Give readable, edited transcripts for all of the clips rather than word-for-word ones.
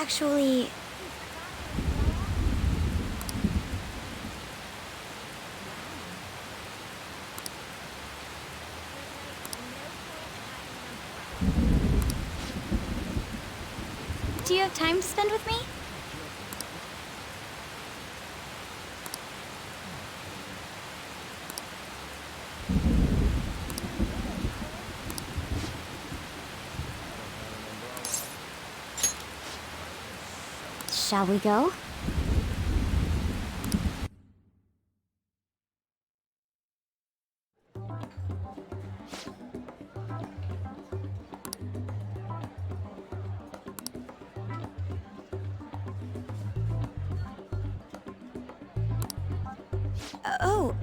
actually... Do you have time to spend with me? Shall we go? Oh,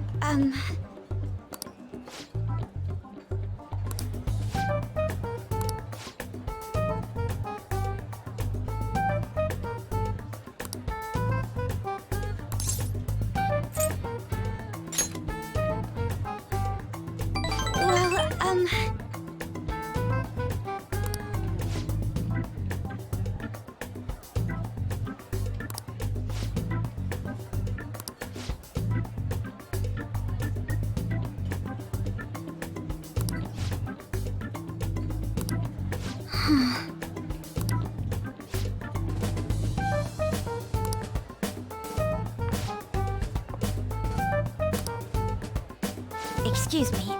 well, Excuse me.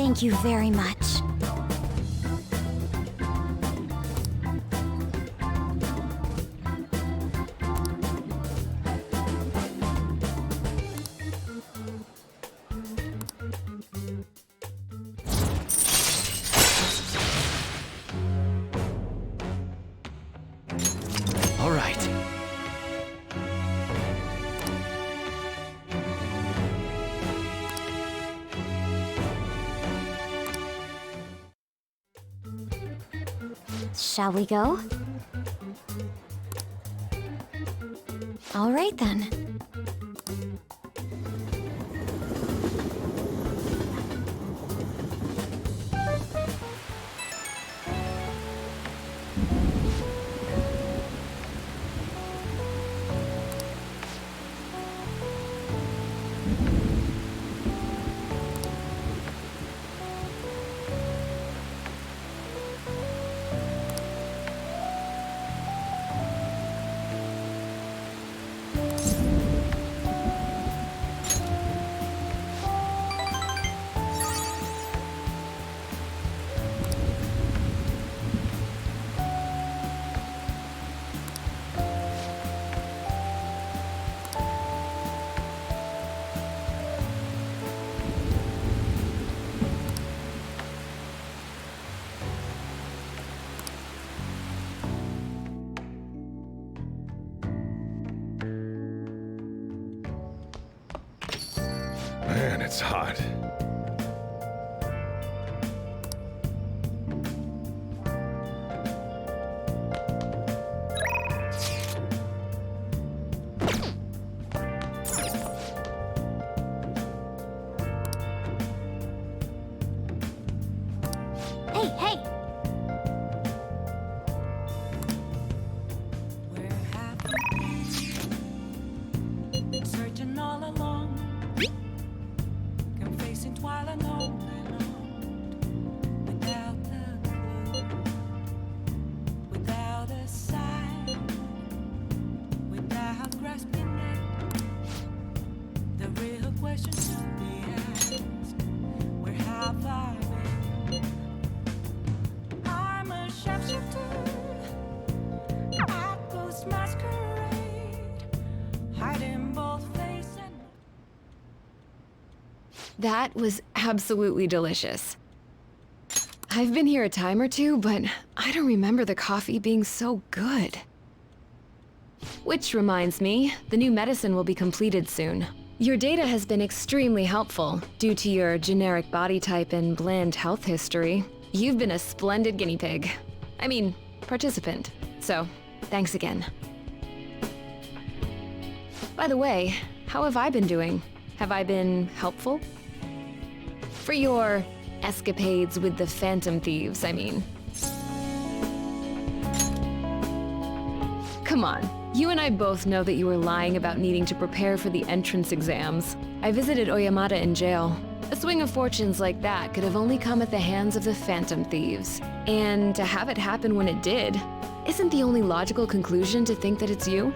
Thank you very much. All right. Shall we go? All right then. That's hot. Hey, hey! Where have you been searching all along? Confessing twilight on and on, without a clue, without a sign, without grasping it. The real question should be asked: where have I been? I'm a shapeshifter, at ghost masquerade, hiding both face and. That was absolutely delicious. I've been here a time or two, but I don't remember the coffee being so good. Which reminds me, the new medicine will be completed soon. Your data has been extremely helpful due to your generic body type and bland health history. You've been a splendid guinea pig. I mean, participant. So, thanks again. By the way, how have I been doing? Have I been helpful? For your escapades with the Phantom Thieves, I mean. Come on, you and I both know that you were lying about needing to prepare for the entrance exams. I visited Oyamata in jail. A swing of fortunes like that could have only come at the hands of the Phantom Thieves. And to have it happen when it did, isn't the only logical conclusion to think that it's you?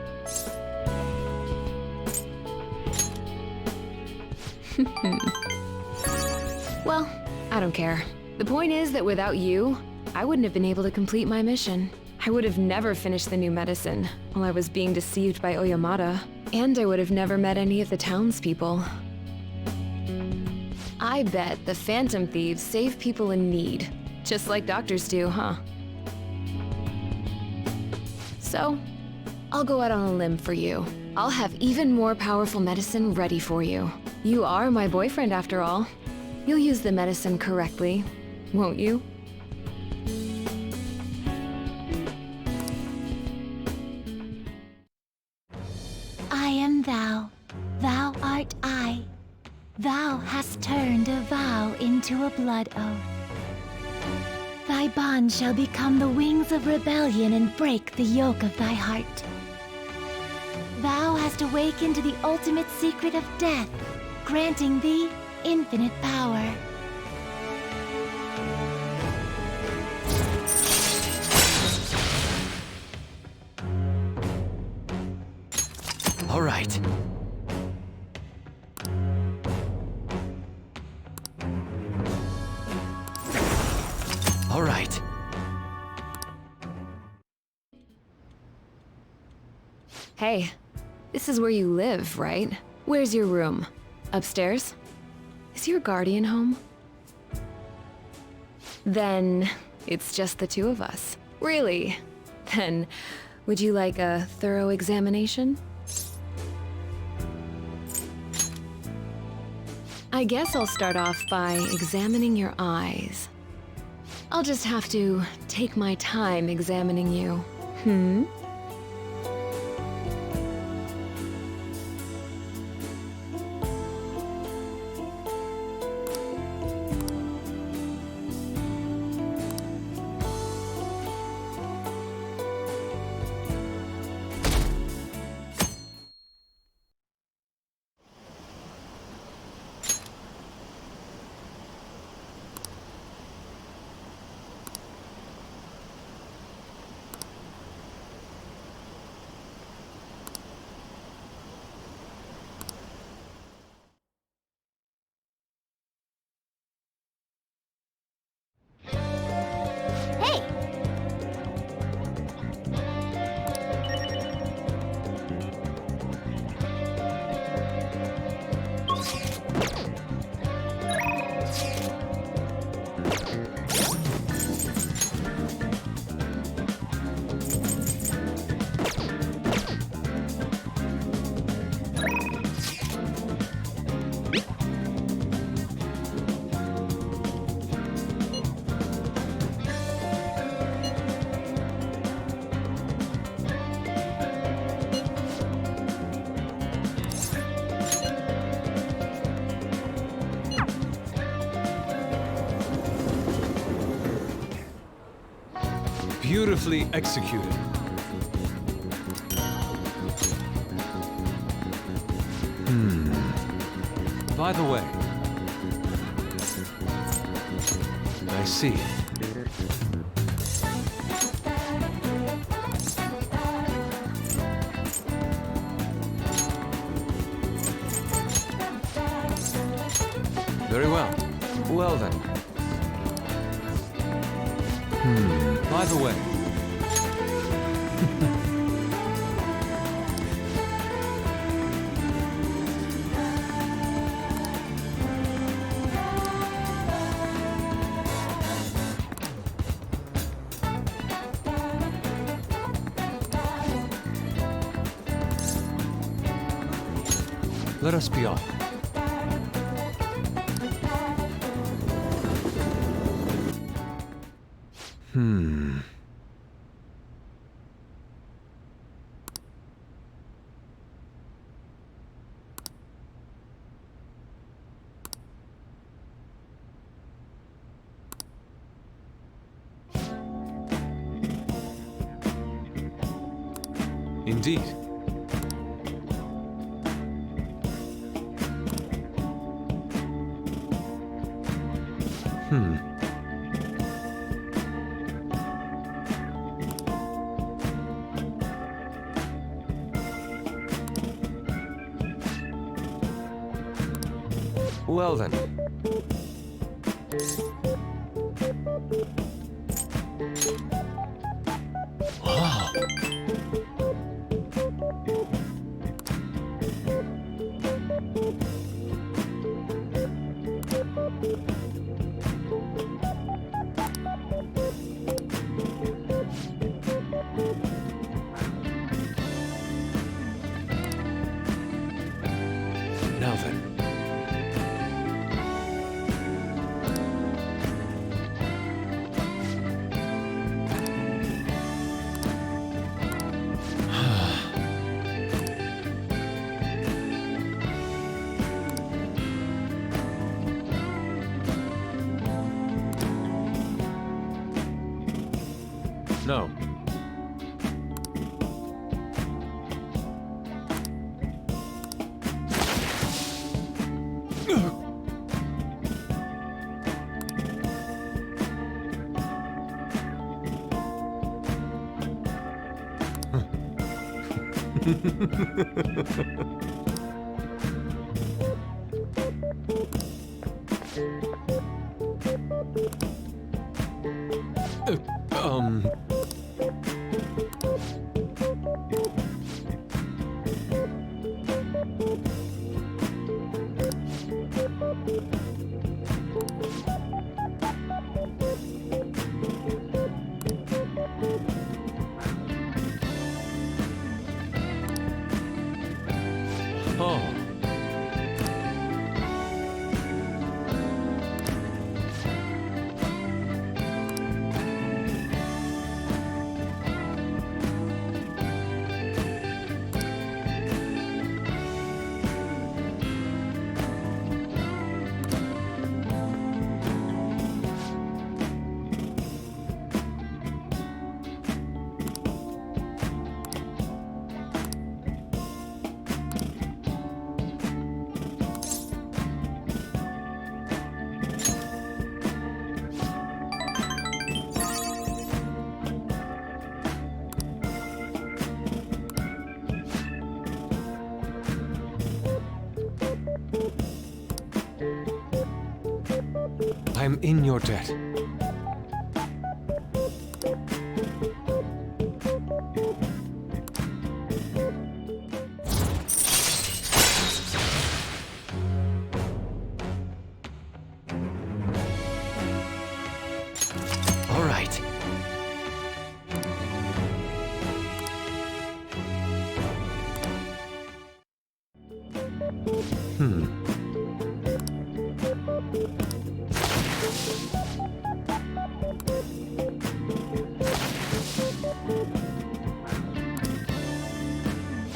Well, I don't care. The point is that without you, I wouldn't have been able to complete my mission. I would have never finished the new medicine while I was being deceived by Oyamata, and I would have never met any of the townspeople. I bet the Phantom Thieves save people in need, just like doctors do, huh? So, I'll go out on a limb for you. I'll have even more powerful medicine ready for you. You are my boyfriend after all. You'll use the medicine correctly, won't you? I am thou, thou art I. Thou hast turned a vow into a blood oath. Thy bond shall become the wings of rebellion and break the yoke of thy heart. Thou hast awakened to the ultimate secret of death, granting thee infinite power. All right. All right. Hey, this is where you live, right? Where's your room? Upstairs? Is your guardian home? Then it's just the two of us. Really? Then would you like a thorough examination? I guess I'll start off by examining your eyes. I'll just have to take my time examining you. Hmm? Beautifully executed. By the way, I see. Very well. Well then. By the way. Let us be off. Indeed. Well then. Wow. Now then. No. Um... Oh. I'm in your debt. All right.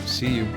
See you.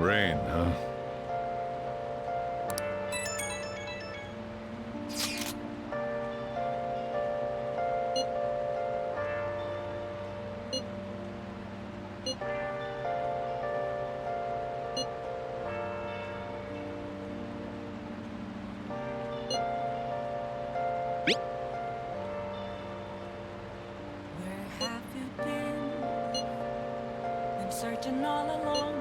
Rain, huh? Where have you been searching all along?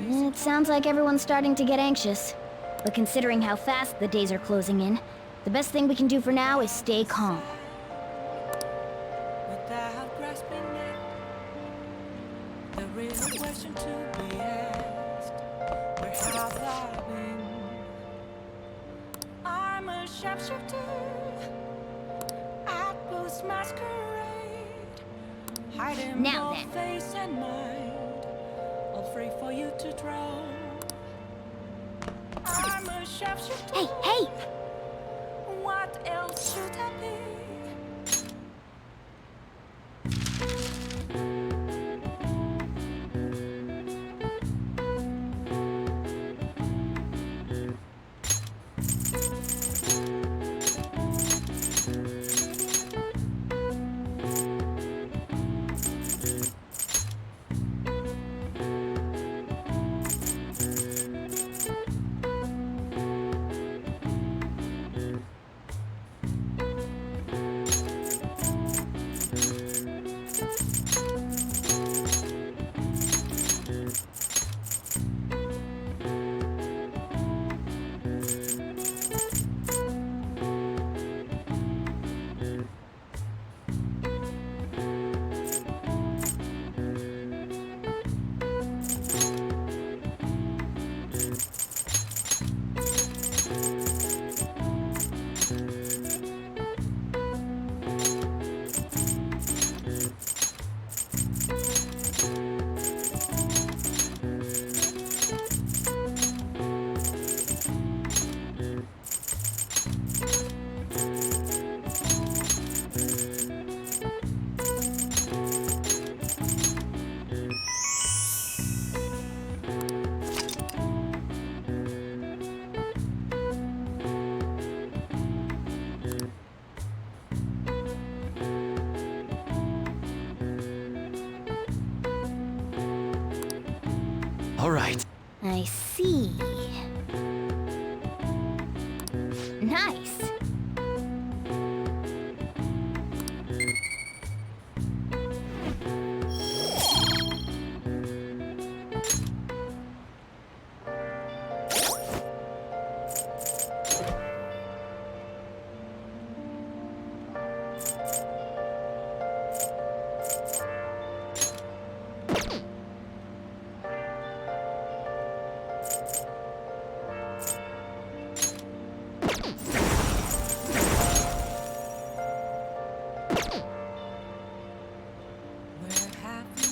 It sounds like everyone's starting to get anxious. But considering how fast the days are closing in, the best thing we can do for now is stay calm. Without grasping it, the real question to be asked: where have I been? I'm a sharpshooter at Booth's masquerade, hiding Now both then. face and mind, all free for you to draw. I'm a sharpshooter. Hey, hey! What else should I be? All right. I see. Nice. Where have you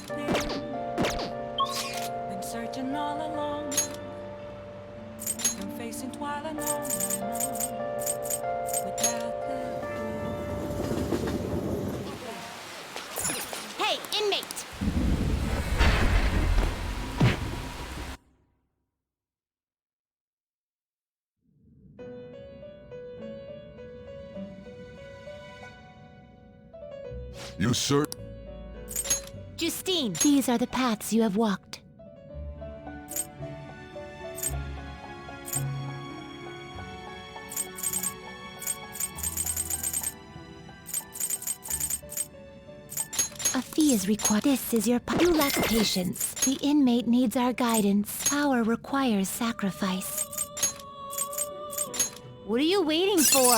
been searching all along. Been facing twilight alone without the Hey, inmate! You sir? Justine, these are the paths you have walked. A fee is required. This is your You lack patience. The inmate needs our guidance. Power requires sacrifice. What are you waiting for?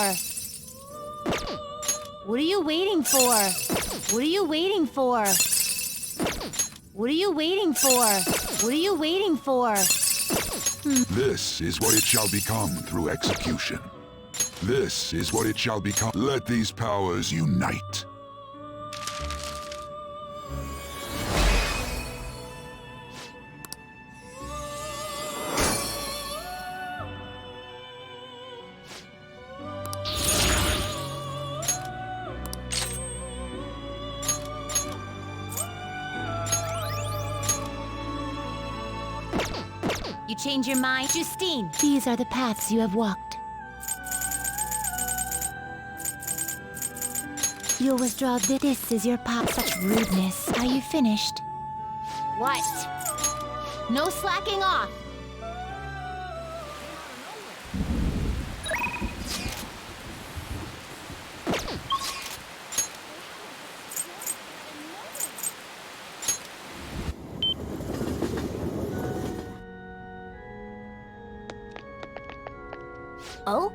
What are you waiting for? What are you waiting for? What are you waiting for? What are you waiting for? This is what it shall become through execution. This is what it shall become. Let these powers unite. change your mind? Justine! These are the paths you have walked. You'll withdraw this is your pop. Such rudeness. Are you finished? What? No slacking off! Oh?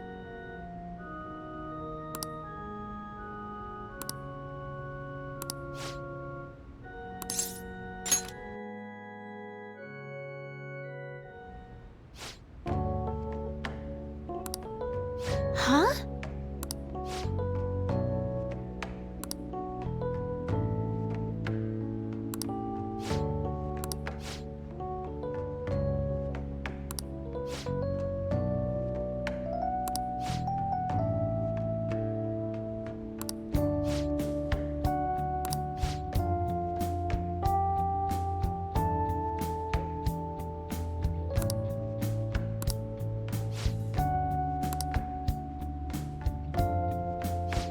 Huh?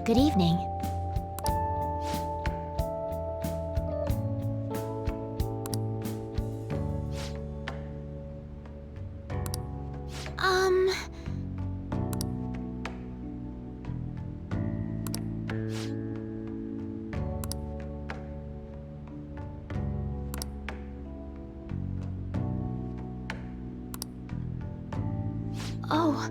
Good evening. Oh.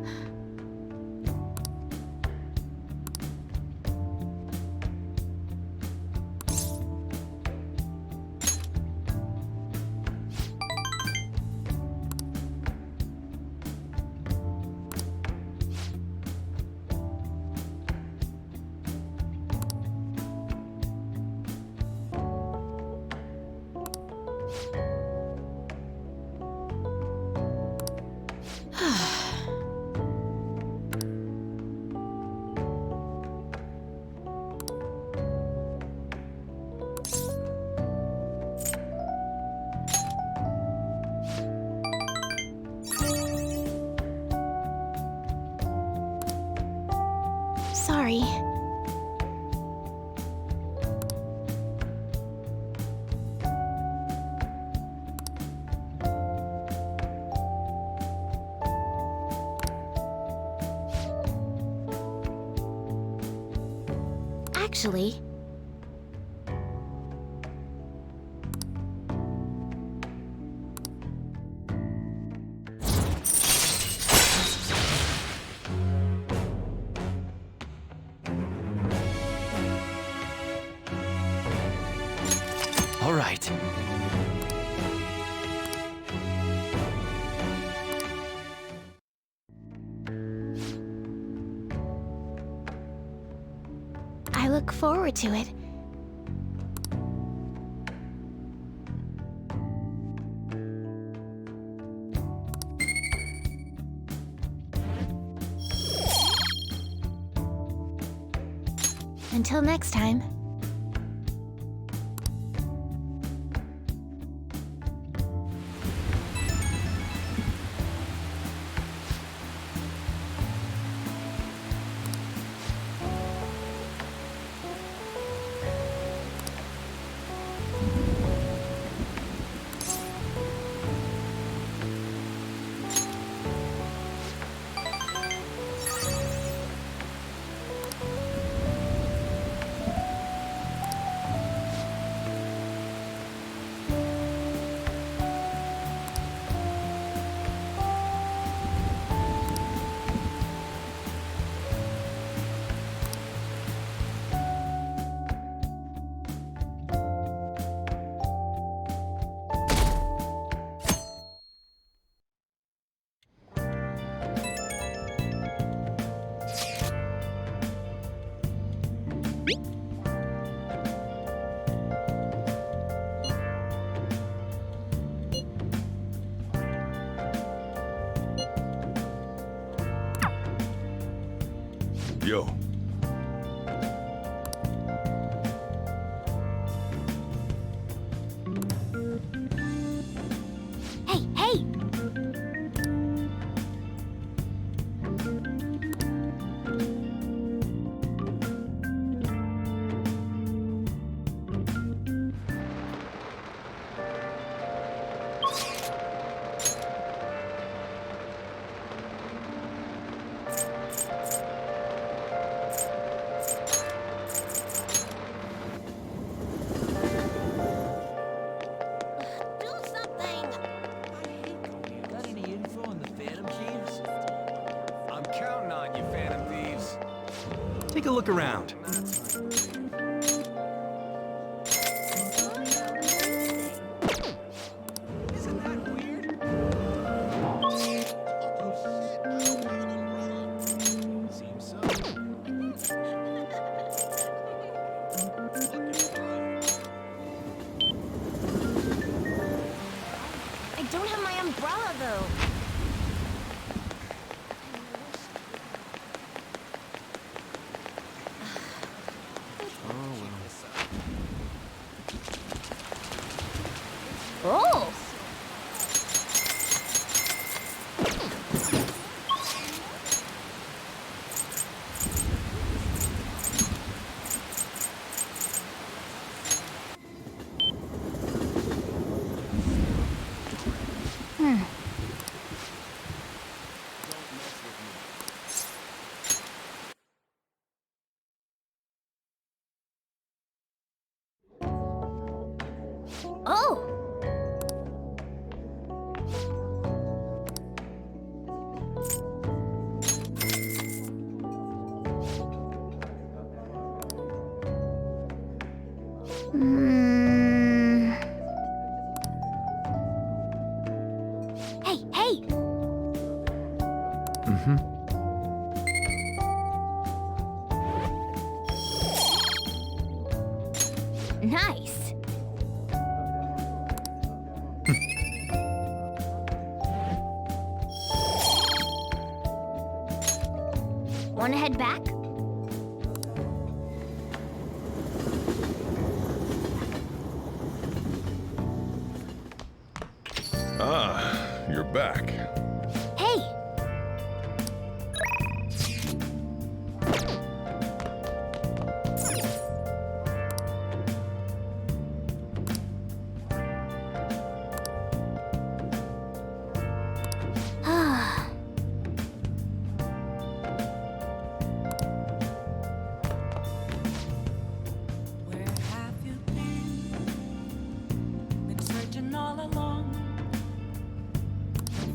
Sorry. Actually, All right. I look forward to it. Until next time. Yo. Hey, hey! Do something! Got any info on the Phantom Thieves? I'm counting on you, Phantom Thieves. Take a look around. Isn't that weird? Seems so. I don't have my umbrella, though. Oh! Oh! Hmm. Hey, hey! Nice. Wanna head back? Ah, you're back. Hey! Ah. Where have you been? Been searching all along,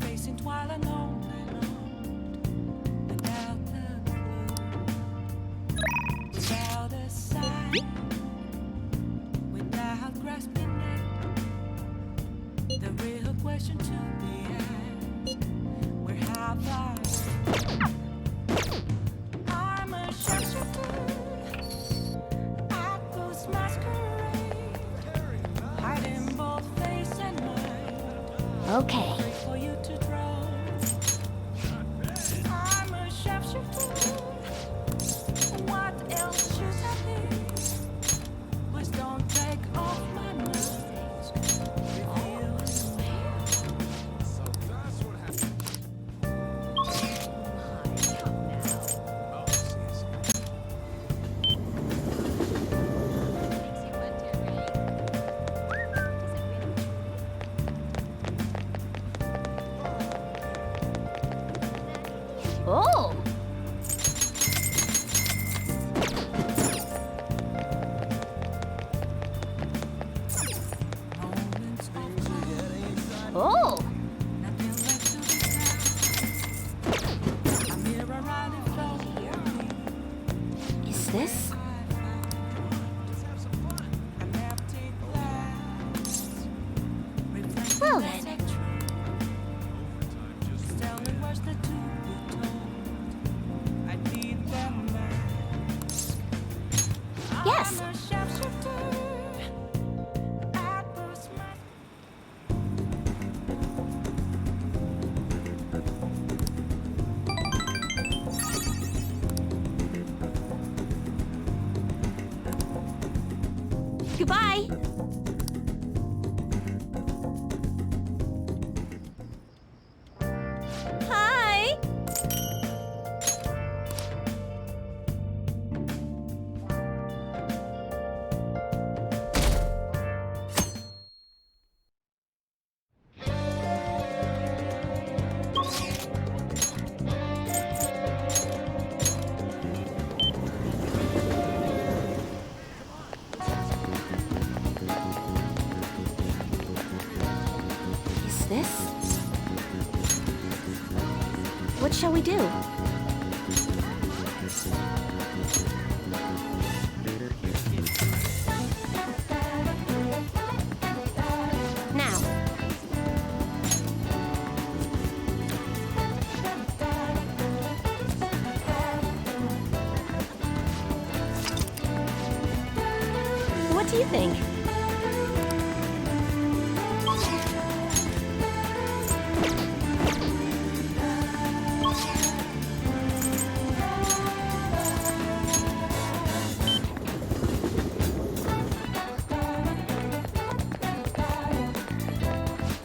facing twilight on and on, without a clue, without a sign, without grasping it. The real question to be asked: where have I? I'm a sharpshooter. Apples masquerade, hiding both face and mind. Okay. Wait for you to draw. I'm a sharpshooter. What else should I be? Please don't take off my mask. Reveal Oh! moments of calm. Oh! Nothing left to be said. A mirror right in front of me. Is this? An empty glass. Reflecting Well the then. century. Telling words that to be told. I need them back. Yes. I'm a sharpshooter. Apples masquerade. Goodbye! Hi! we do? Now. What do you think?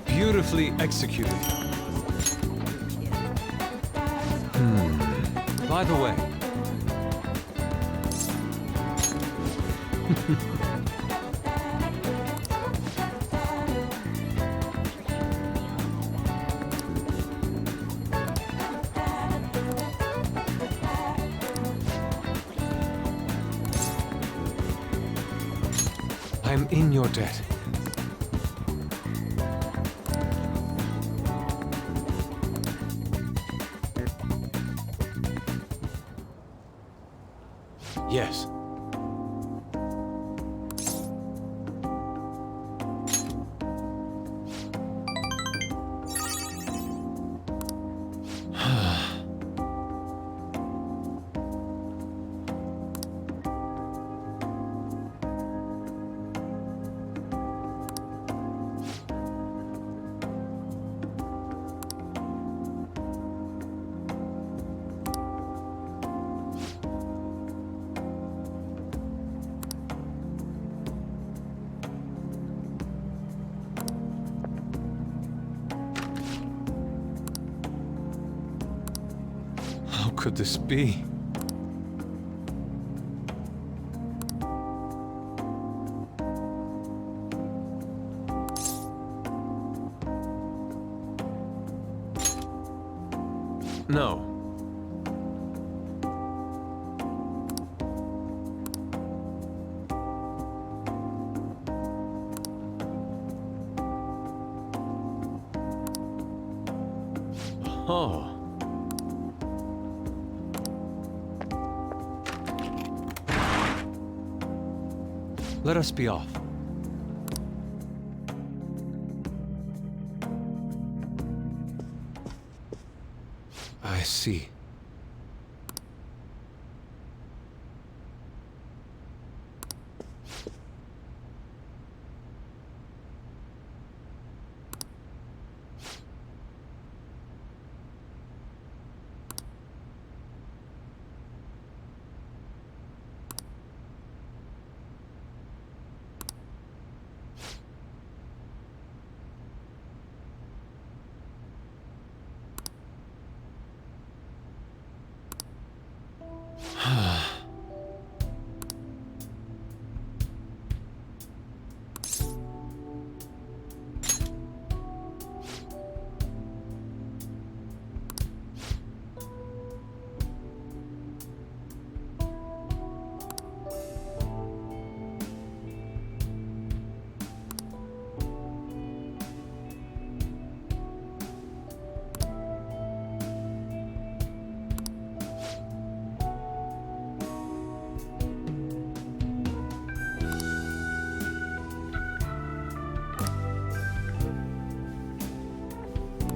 Beautifully executed. By the way, I'm in your debt. Yes. How could this be? No. Oh. Let us be off. I see.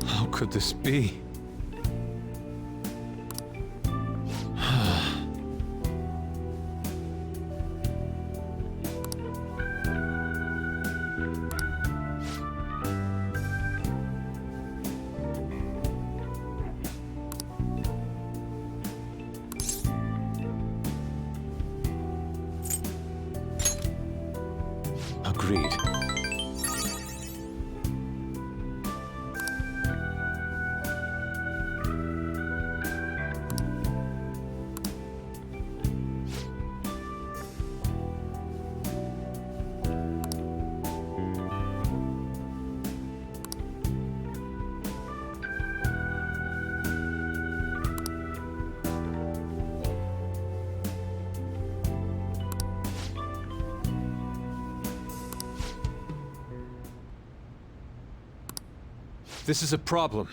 How could this be? Agreed. This is a problem.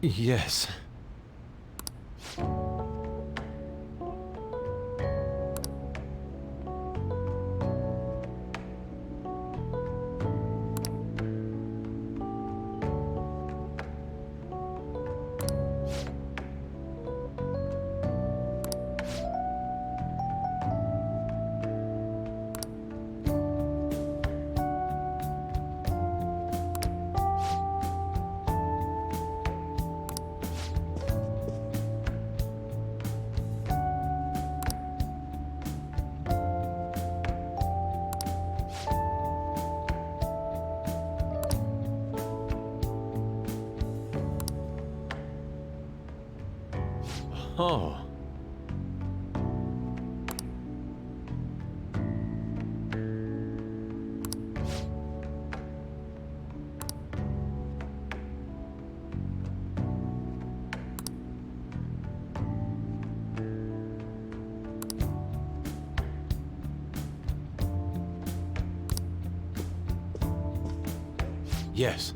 Yes. Oh. Yes.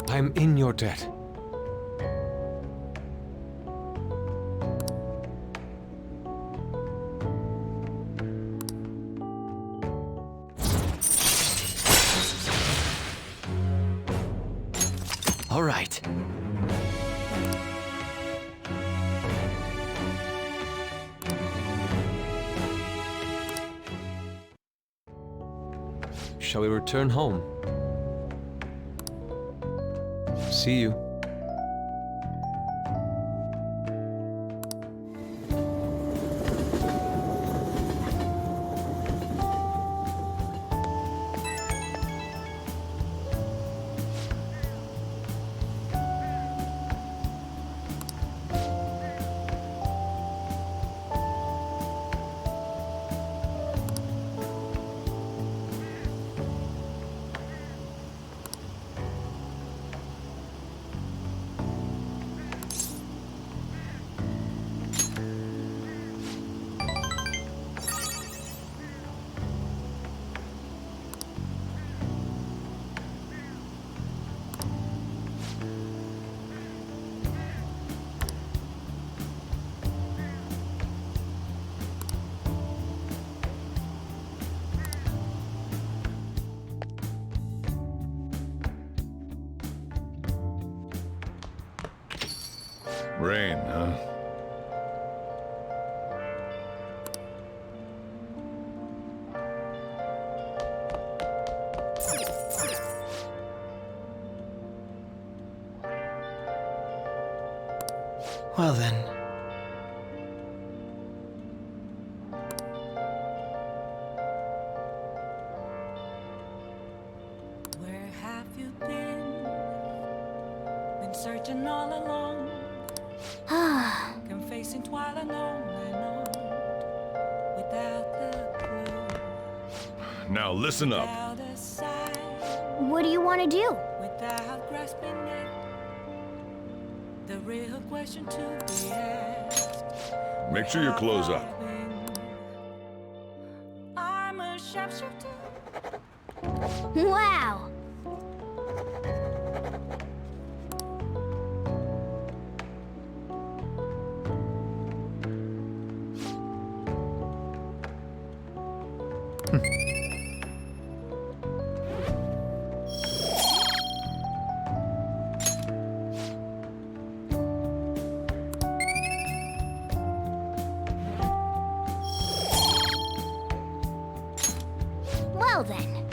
I'm in your debt. All right. Shall we return home? See you. Rain, huh? Well then. Where have you been? Been searching all along, confessing twilight on and on, without the clue, Now listen up. without a sign, What do you want to do? without grasping it. The real question to be asked. Make sure your clothes up. I'm a sharpshooter. Wow! Well then.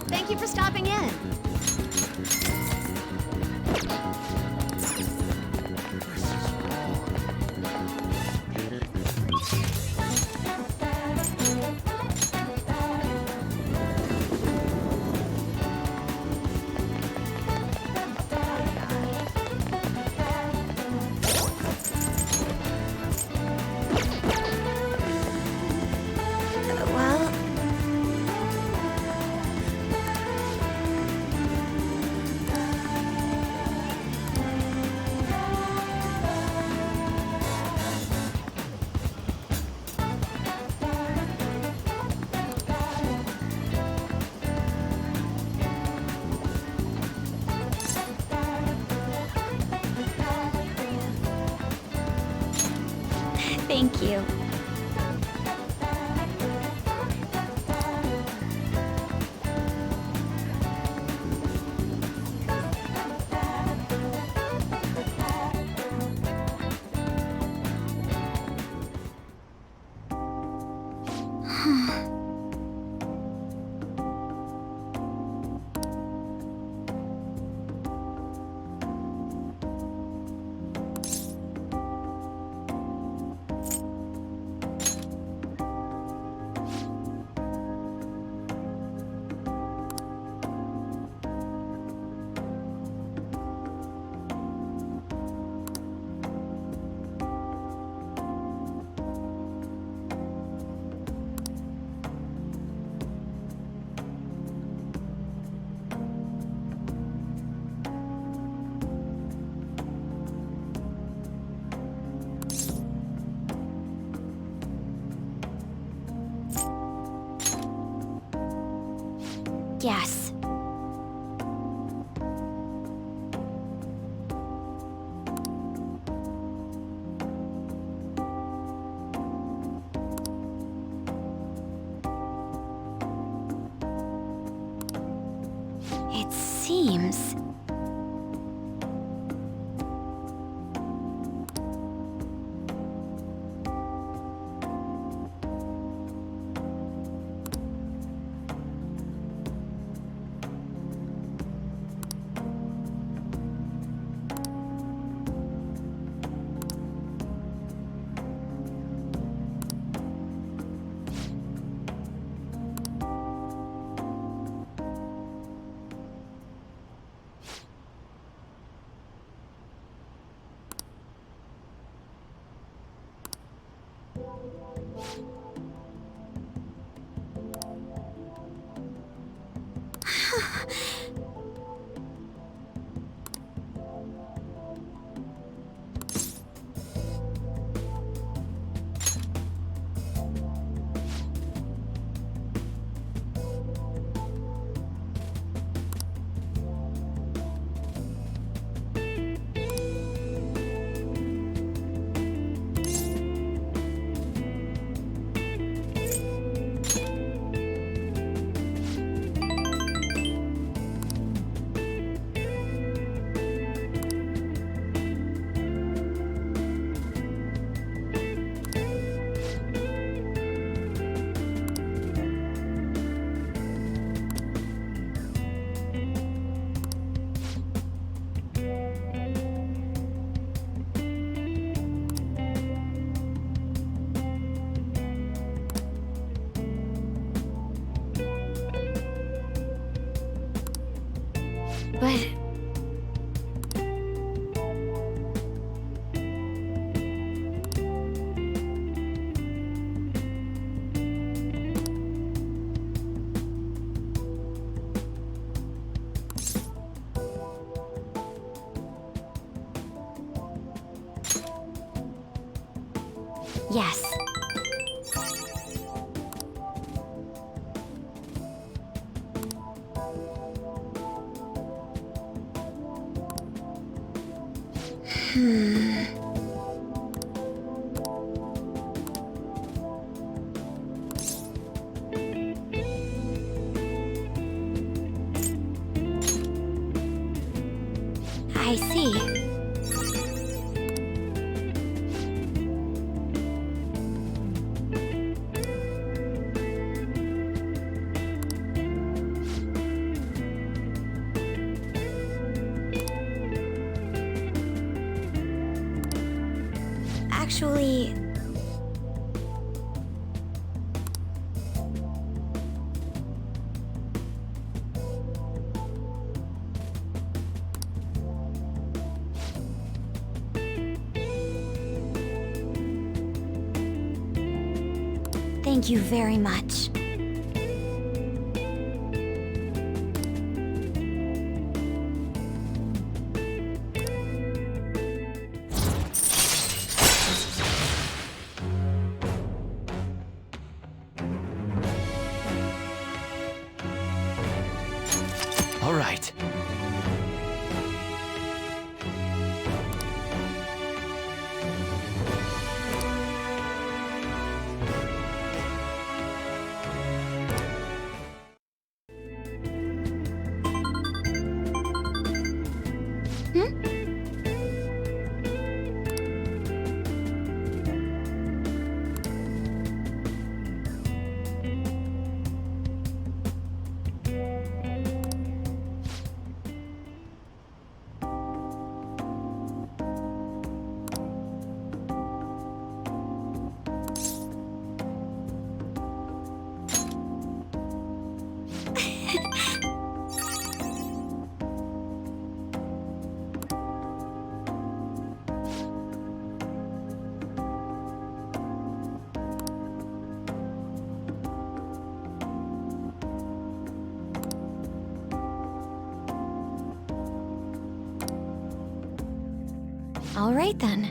Thank you for stopping in. Thank you. Yes. It seems... But... Yes. I see. Actually... Thank you very much. All right. All right then.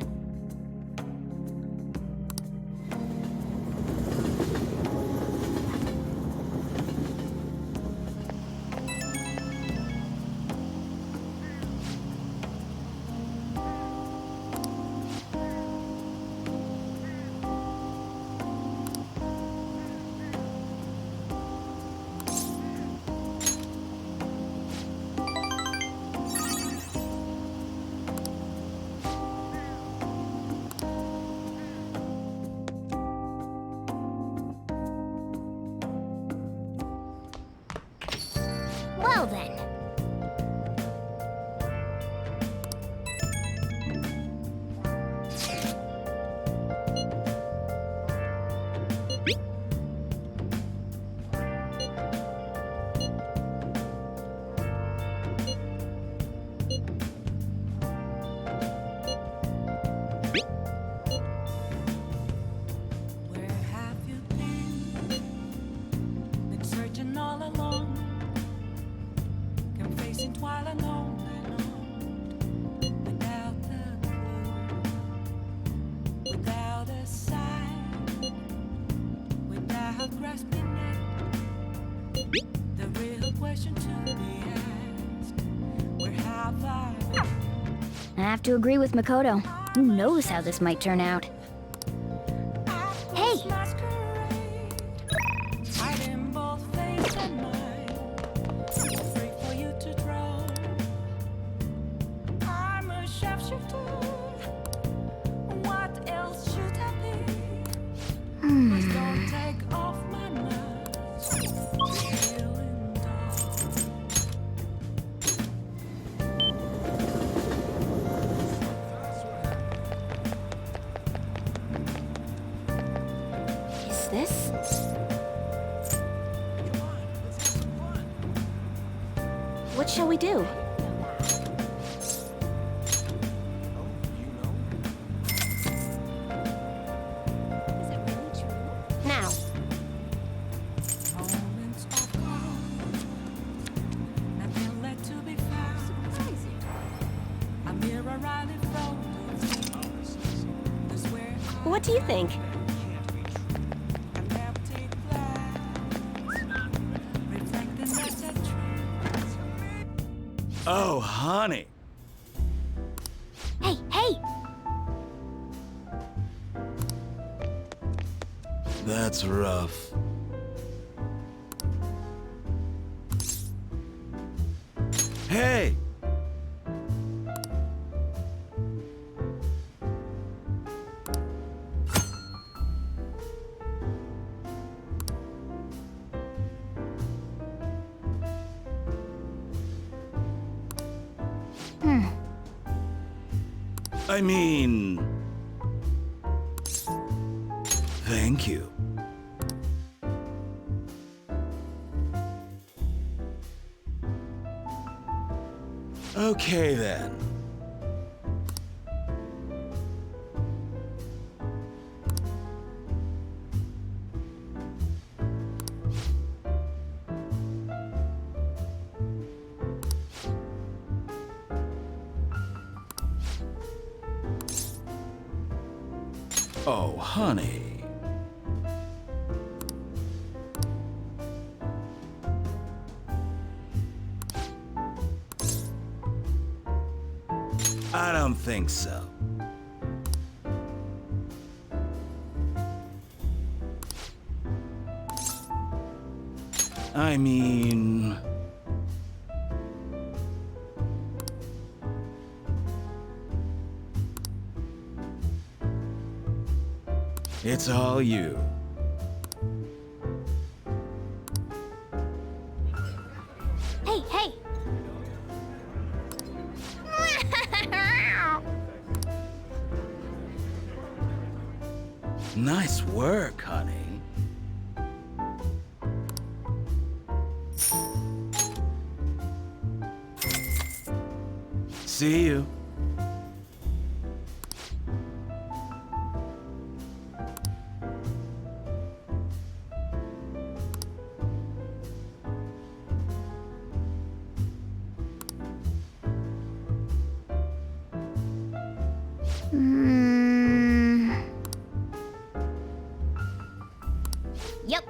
Well then. Where have you been? Been searching all along, confessing while alone and on, without a clue, without a sign, without grasping it. The real question to be asked: where have I been? I have to agree with Makoto. Who knows how this might turn out? Hey! Masquerade, hiding both face and mind, free for you to draw. I'm a sharpshooter. What else should I be? Please don't take off my mask. Feeling dull. Is this? What shall we do? Now. Moments of calm, nothing left to be found. A mirror right in front of me. Is where What do you think? an empty glass, reflecting as a truth. Oh, honey. Hey, hey! That's rough. Hey! I mean... Thank you. Okay then. Oh, honey. I don't think so. I mean... It's all you. Hey, hey! Nice work, honey. See you. Yep.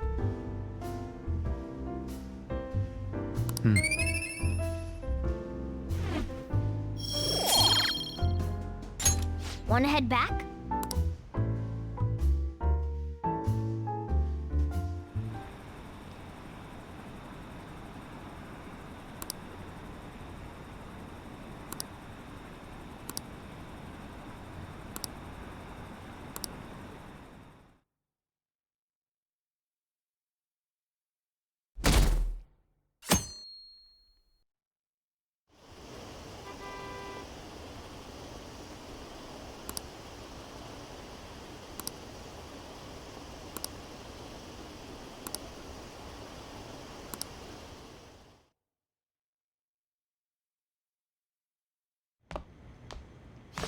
Wanna head back?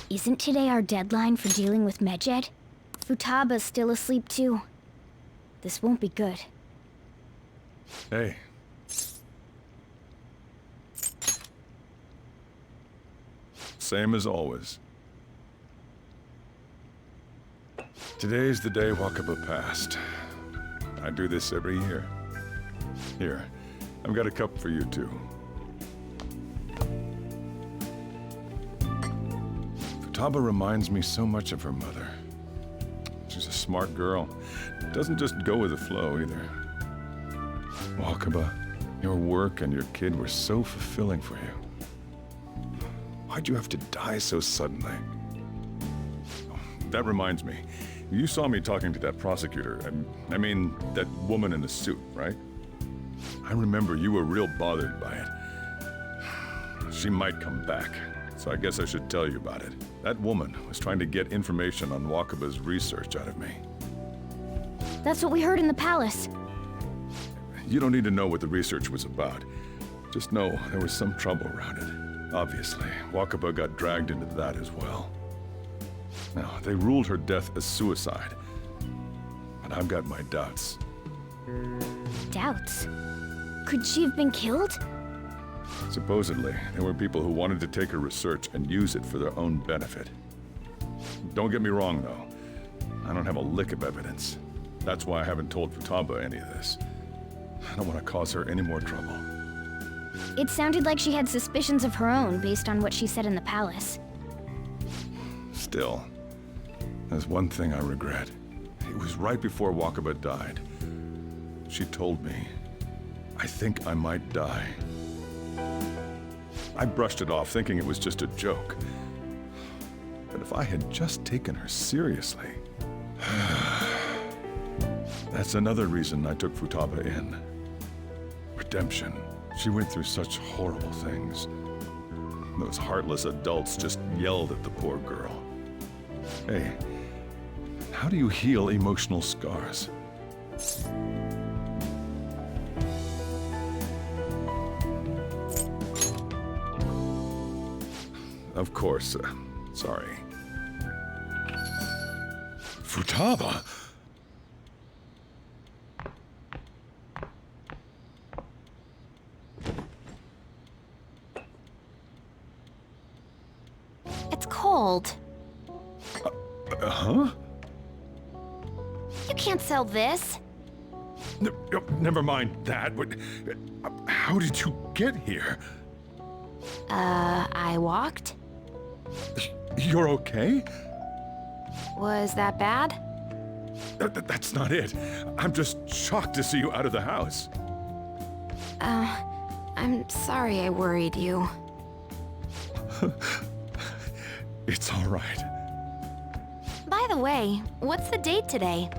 Isn't today our deadline for dealing with Medjed? Futaba's still asleep too. This won't be good. Hey. Same as always. Today's the day Wakaba passed. I do this every year. Here, I've got a cup for you too. Futaba reminds me so much of her mother. She's a smart girl. Doesn't just go with the flow either. Wakaba, your work and your kid were so fulfilling for you. Why'd you have to die so suddenly? Oh, that reminds me. You saw me talking to that prosecutor. I mean, that woman in the suit, right? I remember you were real bothered by it. She might come back, so I guess I should tell you about it. That woman was trying to get information on Wakaba's research out of me. That's what we heard in the palace. You don't need to know what the research was about. Just know there was some trouble around it. Obviously, Wakaba got dragged into that as well. Now, they ruled her death as suicide. But I've got my doubts. Doubts? Could she have been killed? Supposedly, there were people who wanted to take her research and use it for their own benefit. Don't get me wrong, though. I don't have a lick of evidence. That's why I haven't told Futaba any of this. I don't want to cause her any more trouble. It sounded like she had suspicions of her own based on what she said in the palace. Still, there's one thing I regret. It was right before Wakaba died. She told me, I think I might die. I brushed it off, thinking it was just a joke. But if I had just taken her seriously... That's another reason I took Futaba in. Redemption. She went through such horrible things. Those heartless adults just yelled at the poor girl. Hey, how do you heal emotional scars? Of course, sorry. Futaba! It's cold. Huh? You can't sell this. Never mind that. How did you get here? I walked? You're okay? Was that bad? That's not it. I'm just shocked to see you out of the house. I'm sorry I worried you. It's all right. By the way, what's the date today?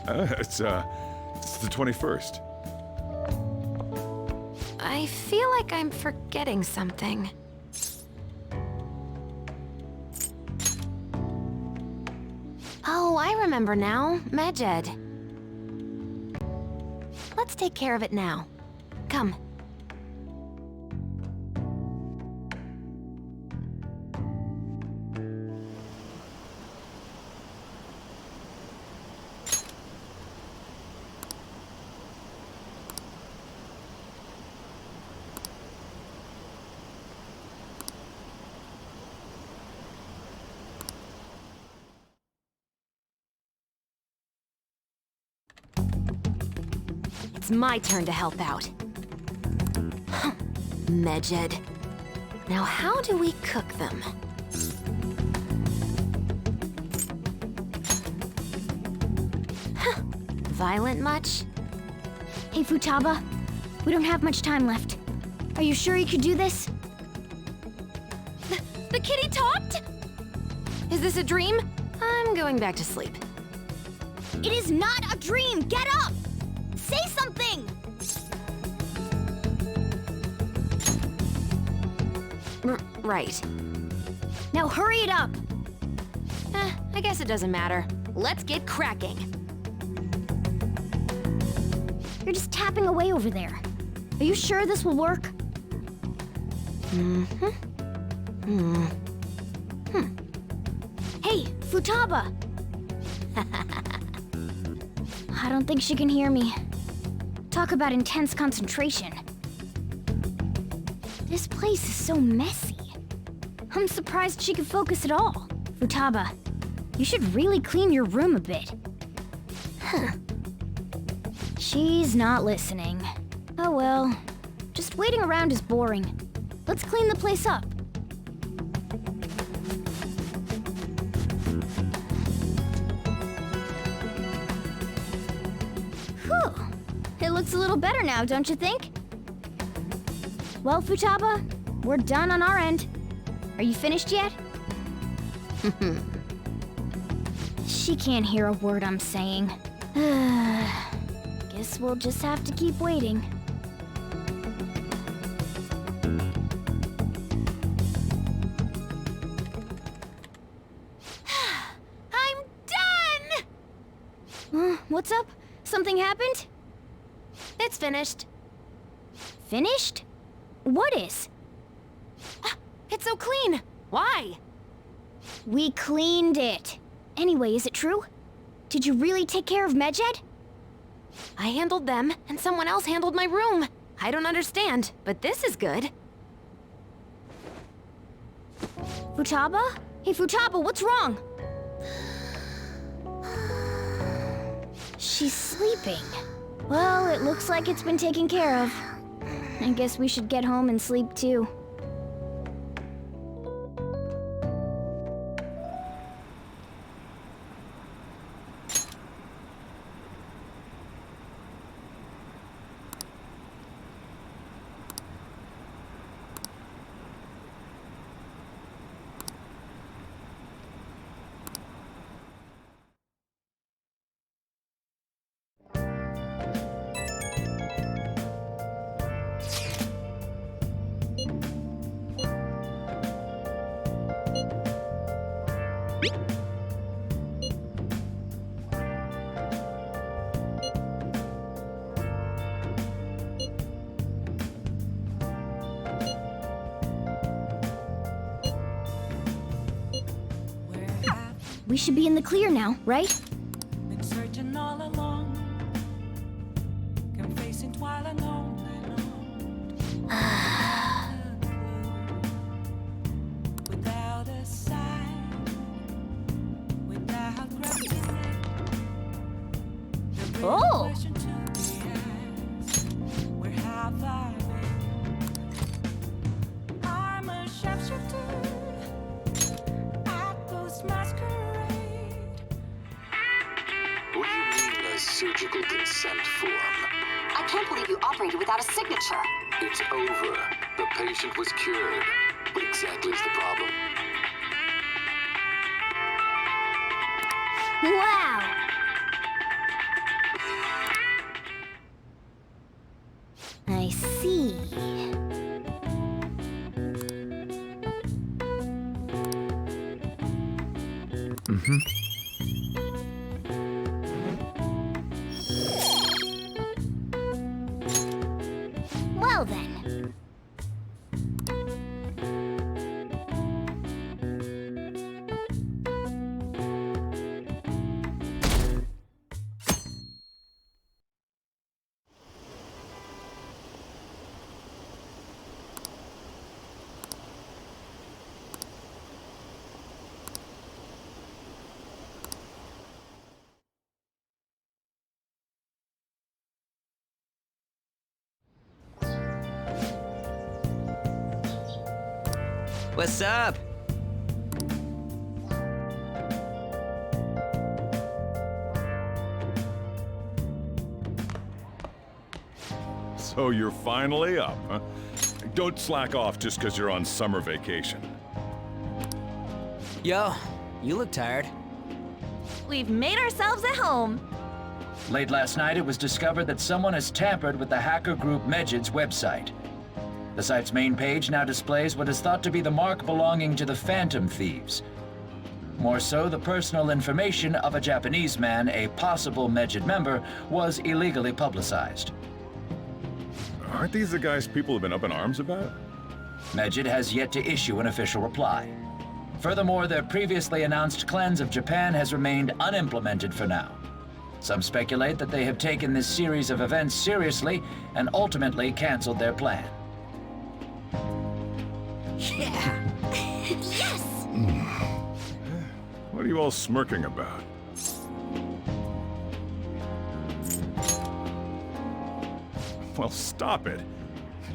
It's the 21st. I feel like I'm forgetting something. Oh, I remember now. Medjed. Let's take care of it now. Come. it's my turn to help out. Medjed. Now how do we cook them? Violent much? Hey, Futaba. We don't have much time left. Are you sure you could do this? The kitty talked? Is this a dream? I'm going back to sleep. It is not a dream! Get up! Say something! Right. Now hurry it up! I guess it doesn't matter. Let's get cracking. You're just tapping away over there. Are you sure this will work? Hey, Futaba! I don't think she can hear me. Talk about intense concentration. This place is so messy. I'm surprised she could focus at all. Futaba, you should really clean your room a bit. She's not listening. Oh well. Just waiting around is boring. Let's clean the place up. Whew. It looks a little better now, don't you think? Well, Futaba, we're done on our end. Are you finished yet? She can't hear a word I'm saying. Guess we'll just have to keep waiting. I'm done! What's up? Something happened? It's finished. Finished? What is? It's so clean. Why? We cleaned it. Anyway, is it true? Did you really take care of Medjed? I handled them, and someone else handled my room. I don't understand, but this is good. Futaba? Hey, Futaba, what's wrong? She's sleeping. Well, it looks like it's been taken care of. I guess we should get home and sleep too. We should be in the clear now, right? Been searching all along, confessing while alone without a sign, without grasping the real Oh. question to be asked, where have I been? I'm a sharpshooter at those masquerade. What do you mean a surgical consent form? I can't believe you operated without a signature. It's over. The patient was cured. What exactly is the problem? Wow! I see. Well then. What's up? So you're finally up, huh? Don't slack off just because you're on summer vacation. Yo, you look tired. We've made ourselves at home. Late last night, it was discovered that someone has tampered with the hacker group Medjid's website. The site's main page now displays what is thought to be the mark belonging to the Phantom Thieves. More so, the personal information of a Japanese man, a possible Medjid member, was illegally publicized. Aren't these the guys people have been up in arms about? Medjid has yet to issue an official reply. Furthermore, their previously announced cleanse of Japan has remained unimplemented for now. Some speculate that they have taken this series of events seriously and ultimately canceled their plan. Yeah! Yes! What are you all smirking about? Well, stop it.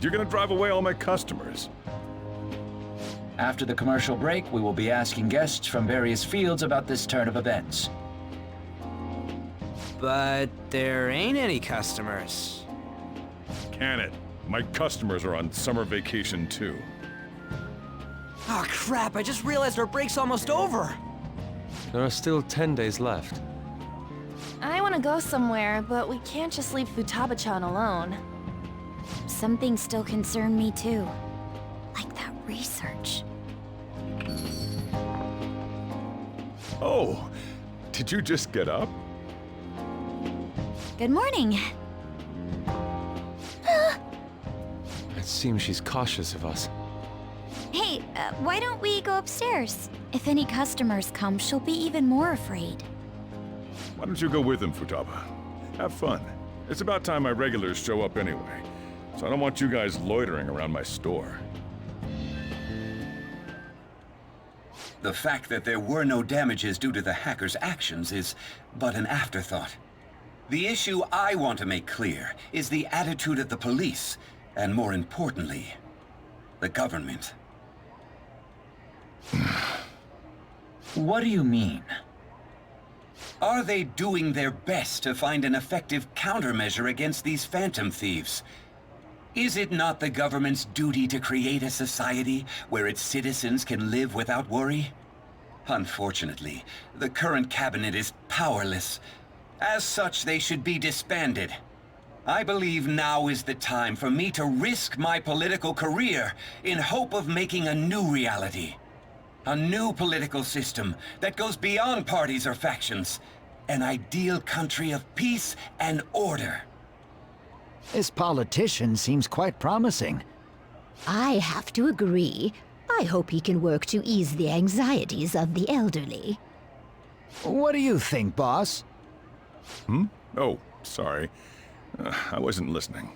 You're gonna drive away all my customers. After the commercial break, we will be asking guests from various fields about this turn of events. But there ain't any customers. Can it? My customers are on summer vacation too. Oh crap, I just realized our break's almost over. There are still 10 days left. I want to go somewhere, but we can't just leave Futaba-chan alone. Some things still concern me too. Like that research. Oh, did you just get up? Good morning. It seems she's cautious of us. Hey, why don't we go upstairs? If any customers come, she'll be even more afraid. Why don't you go with him, Futaba? Have fun. It's about time my regulars show up anyway, so I don't want you guys loitering around my store. The fact that there were no damages due to the hackers' actions is but an afterthought. The issue I want to make clear is the attitude of the police, and more importantly, the government. What do you mean? Are they doing their best to find an effective countermeasure against these Phantom Thieves? Is it not the government's duty to create a society where its citizens can live without worry? Unfortunately, the current cabinet is powerless. As such, they should be disbanded. I believe now is the time for me to risk my political career in hope of making a new reality. A new political system that goes beyond parties or factions. An ideal country of peace and order. This politician seems quite promising. I have to agree. I hope he can work to ease the anxieties of the elderly. What do you think, boss? Hmm? Oh, sorry. I wasn't listening.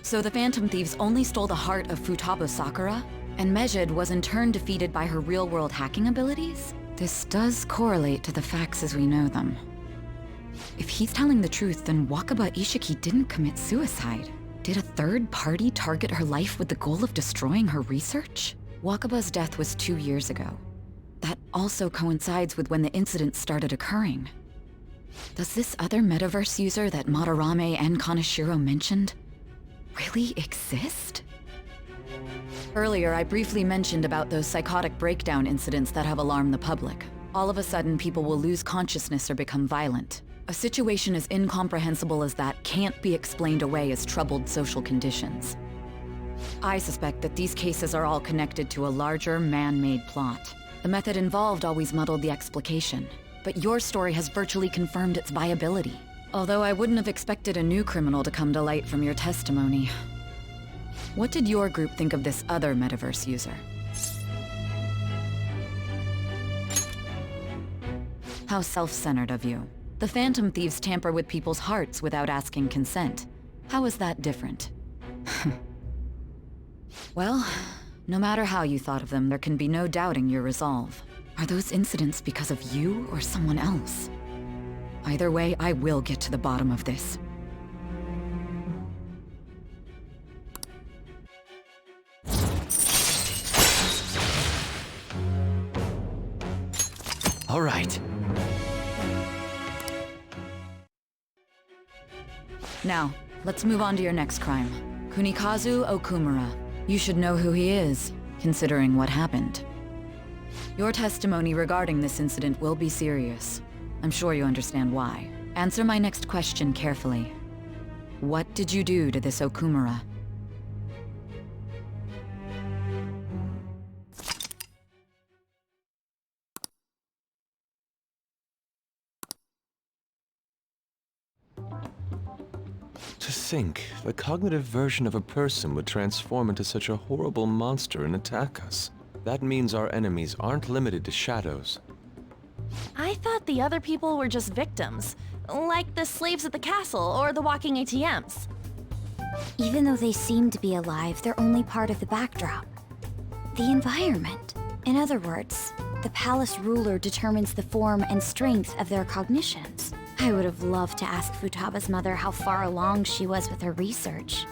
So the Phantom Thieves only stole the heart of Futaba Sakura? And Medjid was in turn defeated by her real-world hacking abilities? This does correlate to the facts as we know them. If he's telling the truth, then Wakaba Ishiki didn't commit suicide. Did a third party target her life with the goal of destroying her research? Wakaba's death was 2 years ago. That also coincides with when the incident started occurring. Does this other metaverse user that Madarame and Kaneshiro mentioned really exist? Earlier, I briefly mentioned about those psychotic breakdown incidents that have alarmed the public. All of a sudden, people will lose consciousness or become violent. A situation as incomprehensible as that can't be explained away as troubled social conditions. I suspect that these cases are all connected to a larger, man-made plot. The method involved always muddled the explication, but your story has virtually confirmed its viability. Although I wouldn't have expected a new criminal to come to light from your testimony. What did your group think of this other metaverse user? How self-centered of you. The Phantom Thieves tamper with people's hearts without asking consent. How is that different? Well, No matter how you thought of them, there can be no doubting your resolve. Are those incidents because of you or someone else? Either way, I will get to the bottom of this. All right. Now, let's move on to your next crime. Kunikazu Okumura. You should know who he is, considering what happened. Your testimony regarding this incident will be serious. I'm sure you understand why. Answer my next question carefully. What did you do to this Okumura? To think, the cognitive version of a person would transform into such a horrible monster and attack us. That means our enemies aren't limited to shadows. I thought the other people were just victims, like the slaves at the castle or the walking ATMs. Even though they seem to be alive, they're only part of the backdrop. The environment. In other words, the palace ruler determines the form and strength of their cognitions. I would have loved to ask Futaba's mother how far along she was with her research.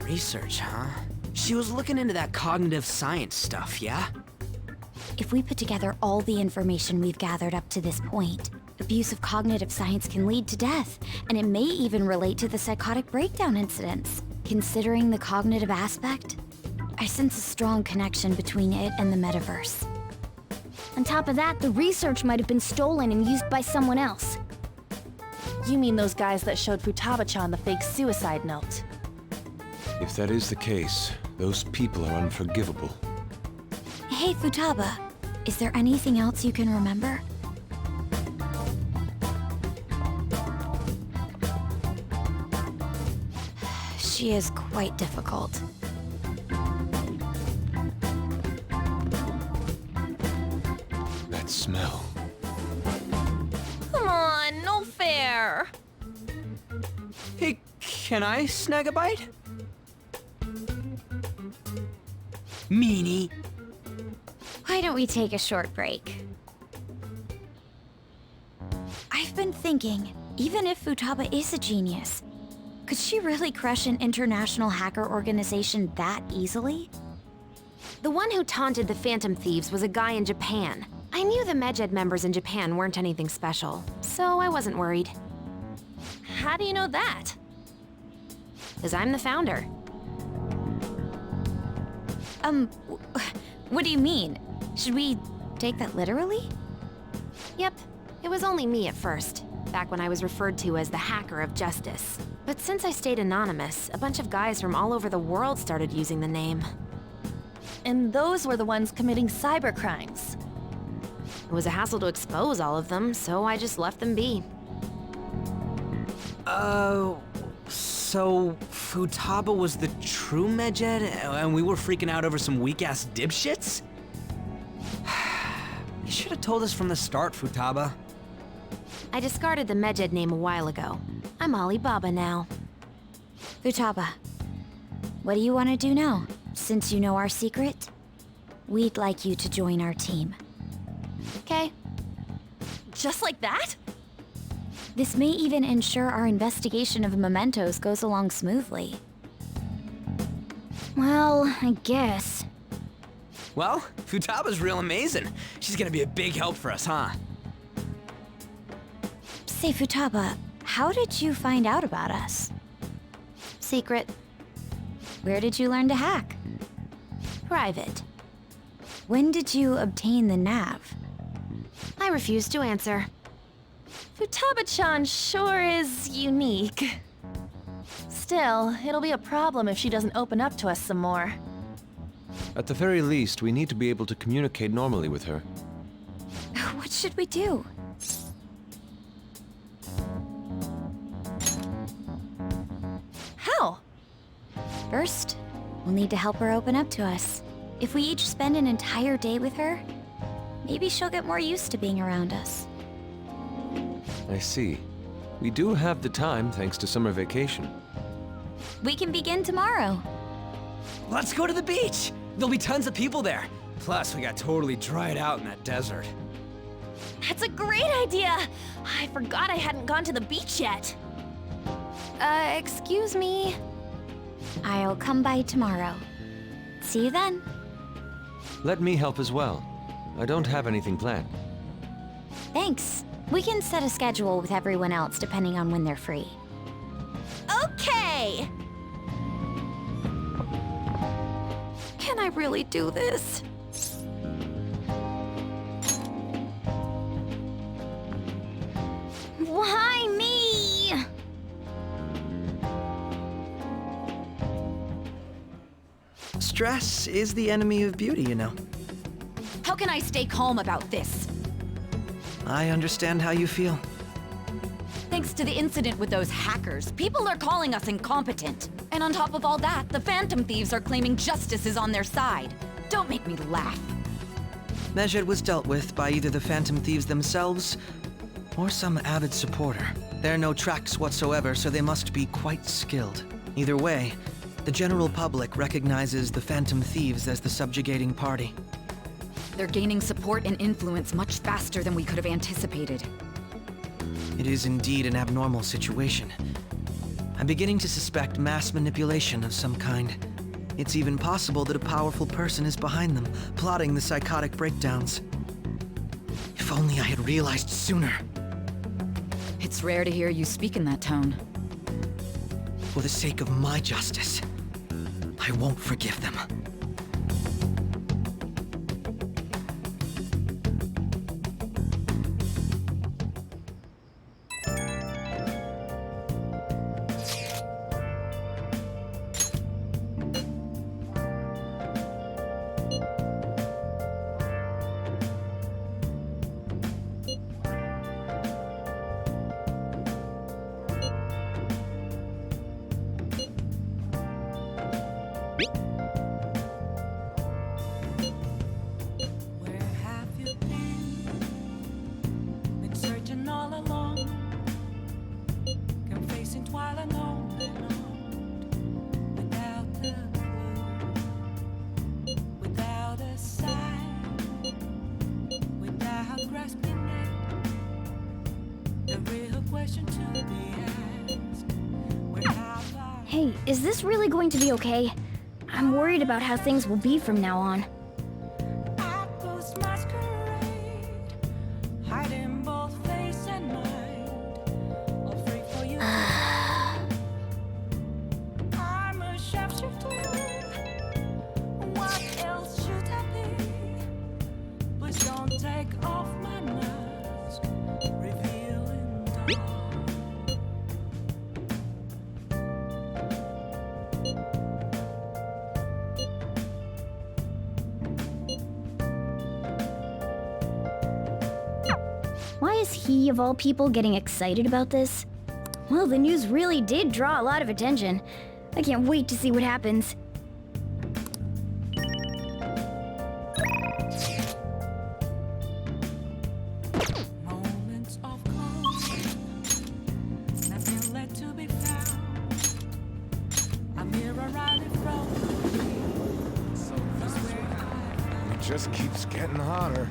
Research, huh? She was looking into that cognitive science stuff, yeah? If we put together all the information we've gathered up to this point, abuse of cognitive science can lead to death, and it may even relate to the psychotic breakdown incidents. Considering the cognitive aspect, I sense a strong connection between it and the metaverse. On top of that, the research might have been stolen and used by someone else. You mean those guys that showed Futaba-chan the fake suicide note? If that is the case, those people are unforgivable. Hey, Futaba, is there anything else you can remember? She is quite difficult. That smell. Come on, no fair! Hey, can I snag a bite? Meanie. Why don't we take a short break? I've been thinking, even if Futaba is a genius, could she really crush an international hacker organization that easily? The one who taunted the Phantom Thieves was a guy in Japan. I knew the Medjed members in Japan weren't anything special, so I wasn't worried. How do you know that? 'Cause I'm the founder. What do you mean? Should we take that literally? Yep, it was only me at first, back when I was referred to as the Hacker of Justice. But since I stayed anonymous, a bunch of guys from all over the world started using the name. And those were the ones committing cybercrimes. It was a hassle to expose all of them, so I just left them be. So Futaba was the true Medjed, and we were freaking out over some weak-ass dipshits? You should have told us from the start, Futaba. I discarded the Medjed name a while ago. I'm Alibaba now. Futaba, what do you want to do now? Since you know our secret, we'd like you to join our team. Okay. Just like that? This may even ensure our investigation of mementos goes along smoothly. Well, I guess. Well, Futaba's real amazing. She's gonna be a big help for us, huh? Say, Futaba, how did you find out about us? Secret. Where did you learn to hack? Private. When did you obtain the nav? I refuse to answer. Futaba-chan sure is unique. Still, it'll be a problem if she doesn't open up to us some more. At the very least, we need to be able to communicate normally with her. What should we do? How? First, we'll need to help her open up to us. If we each spend an entire day with her, maybe she'll get more used to being around us. I see. We do have the time thanks to summer vacation. We can begin tomorrow. Let's go to the beach! There'll be tons of people there. Plus, we got totally dried out in that desert. That's a great idea! I forgot I hadn't gone to the beach yet. Excuse me? I'll come by tomorrow. See you then. Let me help as well. I don't have anything planned. Thanks. We can set a schedule with everyone else depending on when they're free. Okay! Can I really do this? Why me? Stress is the enemy of beauty, you know. How can I stay calm about this? I understand how you feel. Thanks to the incident with those hackers, people are calling us incompetent. And on top of all that, the Phantom Thieves are claiming justice is on their side. Don't make me laugh. Medjed was dealt with by either the Phantom Thieves themselves or some avid supporter. There are no tracks whatsoever, so they must be quite skilled. Either way, the general public recognizes the Phantom Thieves as the subjugating party. They're gaining support and influence much faster than we could have anticipated. It is indeed an abnormal situation. I'm beginning to suspect mass manipulation of some kind. It's even possible that a powerful person is behind them, plotting the psychotic breakdowns. If only I had realized sooner. It's rare to hear you speak in that tone. For the sake of my justice, I won't forgive them. Hey, is this really going to be okay? I'm worried about how things will be from now on. Why is he, of all people, getting excited about this? Well, the news really did draw a lot of attention. I can't wait to see what happens. It just keeps getting hotter.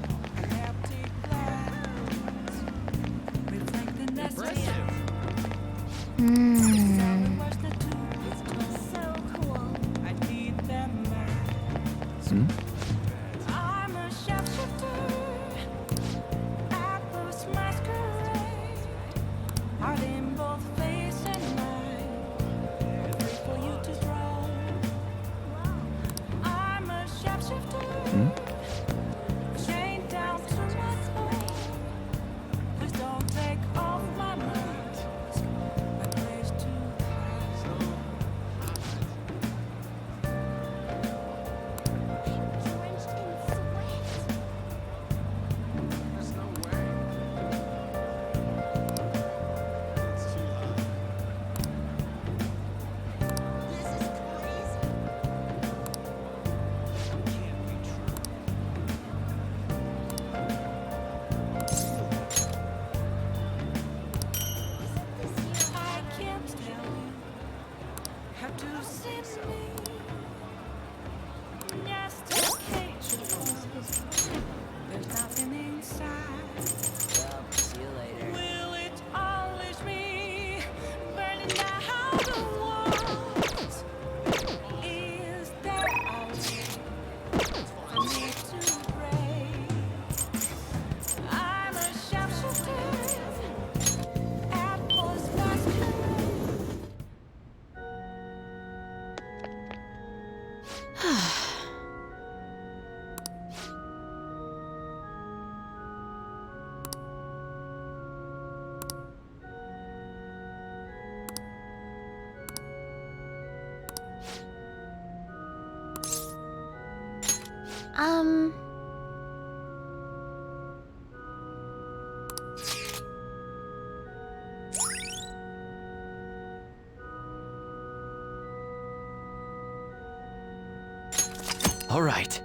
All right.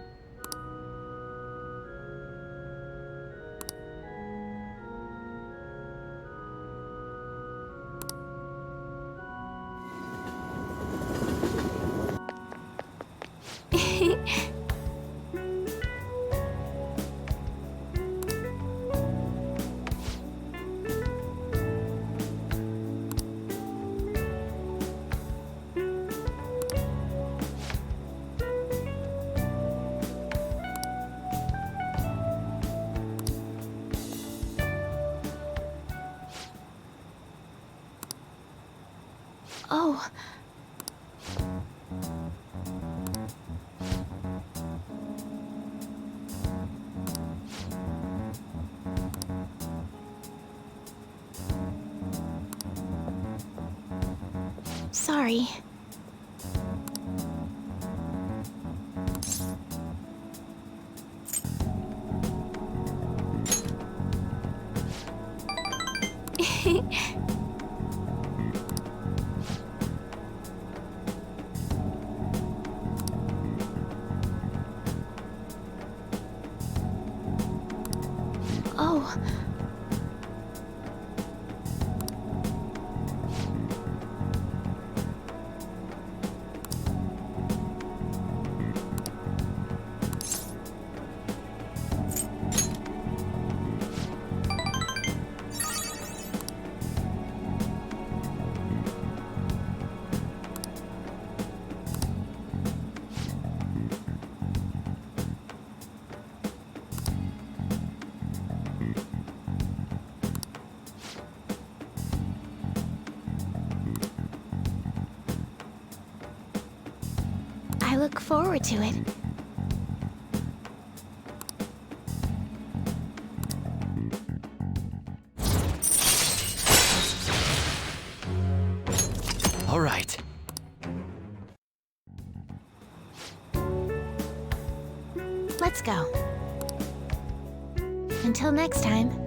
Oh. Sorry. Oh. I look forward to it. All right. Let's go. Until next time.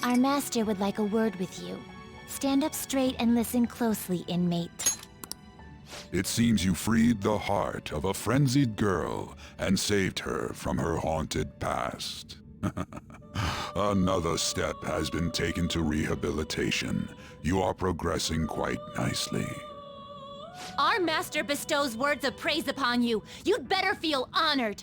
Our master would like a word with you. Stand up straight and listen closely, inmate. It seems you freed the heart of a frenzied girl and saved her from her haunted past. Another step has been taken to rehabilitation. You are progressing quite nicely. Our master bestows words of praise upon you. You'd better feel honored.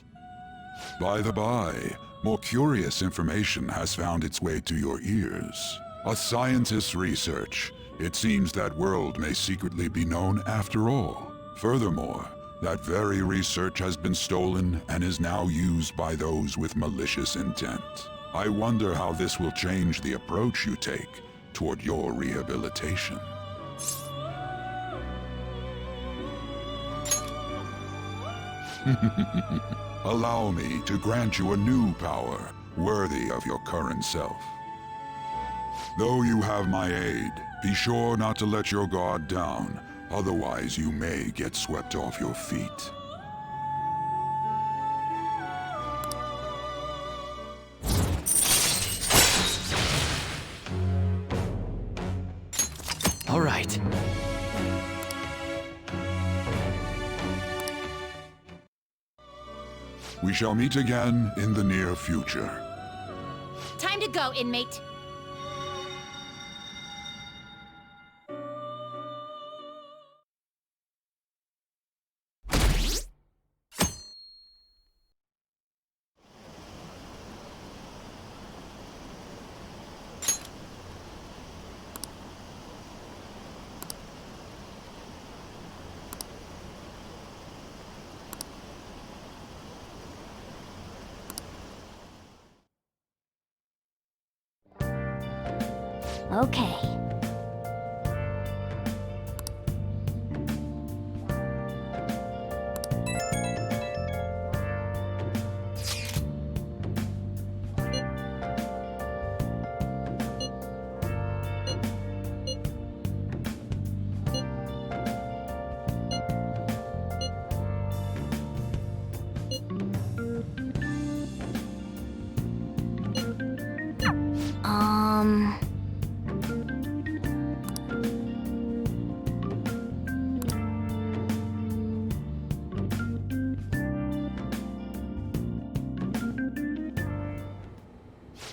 By the by, more curious information has found its way to your ears. A scientist's research. It seems that world may secretly be known after all. Furthermore, that very research has been stolen and is now used by those with malicious intent. I wonder how this will change the approach you take toward your rehabilitation. Allow me to grant you a new power, worthy of your current self. Though you have my aid, be sure not to let your guard down, otherwise you may get swept off your feet. All right. We shall meet again in the near future. Time to go, inmate. Okay.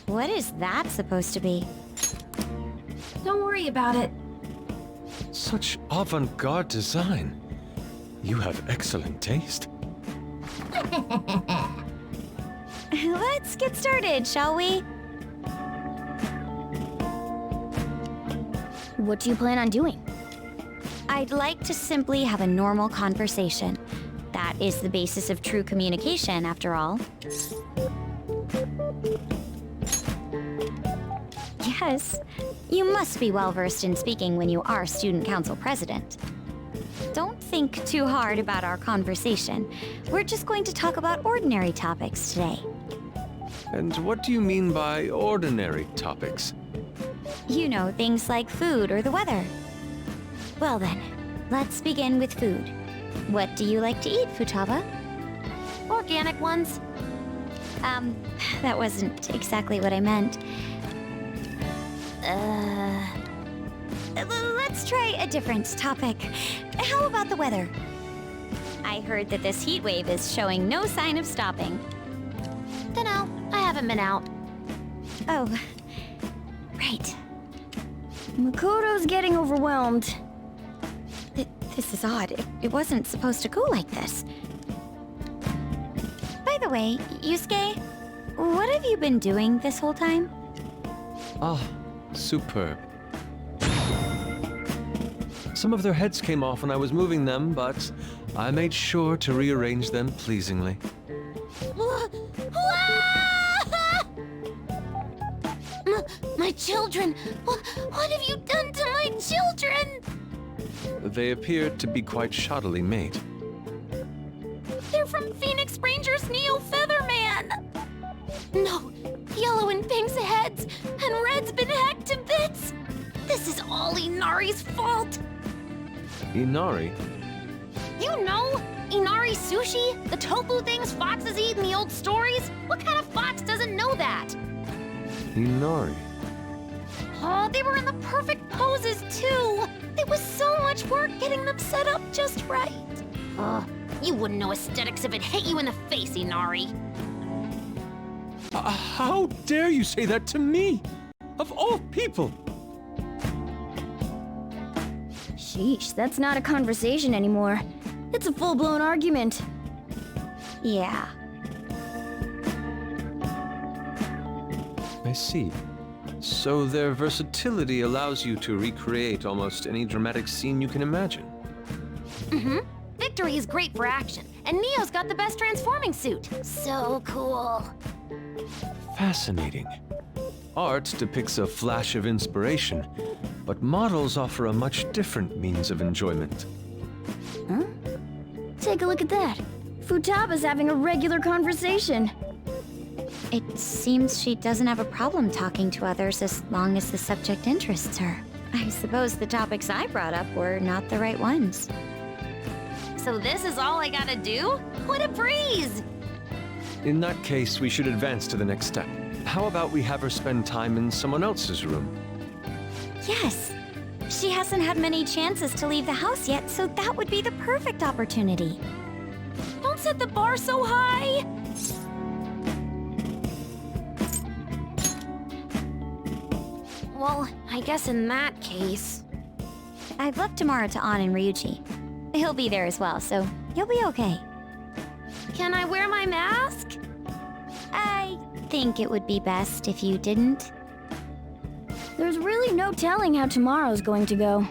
What is that supposed to be? Don't worry about it. Such avant-garde design. You have excellent taste. Let's get started, shall we? What do you plan on doing? I'd like to simply have a normal conversation. That is the basis of true communication, after all. Yes, you must be well-versed in speaking when you are student council president. Don't think too hard about our conversation. We're just going to talk about ordinary topics today. And what do you mean by ordinary topics? You know, things like food or the weather. Well then, let's begin with food. What do you like to eat, Futaba? Organic ones. That wasn't exactly what I meant. Let's try a different topic. How about the weather? I heard that this heat wave is showing no sign of stopping. Dunno, I haven't been out. Oh, right. Makoto's getting overwhelmed. This is odd. It wasn't supposed to go like this. By the way, Yusuke, what have you been doing this whole time? Ah, superb. Some of their heads came off when I was moving them, but I made sure to rearrange them pleasingly. My children! What have you done to my children? They appeared to be quite shoddily made. They're from Phoenix Rangers Neo Featherman! No, Yellow and Pink's heads, and Red's been hacked to bits! This is all Inari's fault! Inari? You know, Inari sushi? The tofu things foxes eat in the old stories? What kind of fox doesn't know that? Inari? Oh, they were in the perfect poses, too! It was so much work getting them set up just right. You wouldn't know aesthetics if it hit you in the face, Inari. How dare you say that to me? Of all people! Sheesh, that's not a conversation anymore. It's a full-blown argument. Yeah. I see. So their versatility allows you to recreate almost any dramatic scene you can imagine. Mm-hmm. Victory is great for action, and Neo's got the best transforming suit. So cool. Fascinating. Art depicts a flash of inspiration, but models offer a much different means of enjoyment. Huh? Take a look at that. Futaba's having a regular conversation. It seems she doesn't have a problem talking to others as long as the subject interests her. I suppose the topics I brought up were not the right ones. So this is all I gotta do? What a breeze! In that case, we should advance to the next step. How about we have her spend time in someone else's room? Yes. She hasn't had many chances to leave the house yet, so that would be the perfect opportunity. Don't set the bar so high? Well, I guess in that case... I've left Tamara to An and Ryuji. He'll be there as well, so you'll be okay. Can I wear my mask? I think it would be best if you didn't. There's really no telling how tomorrow's going to go.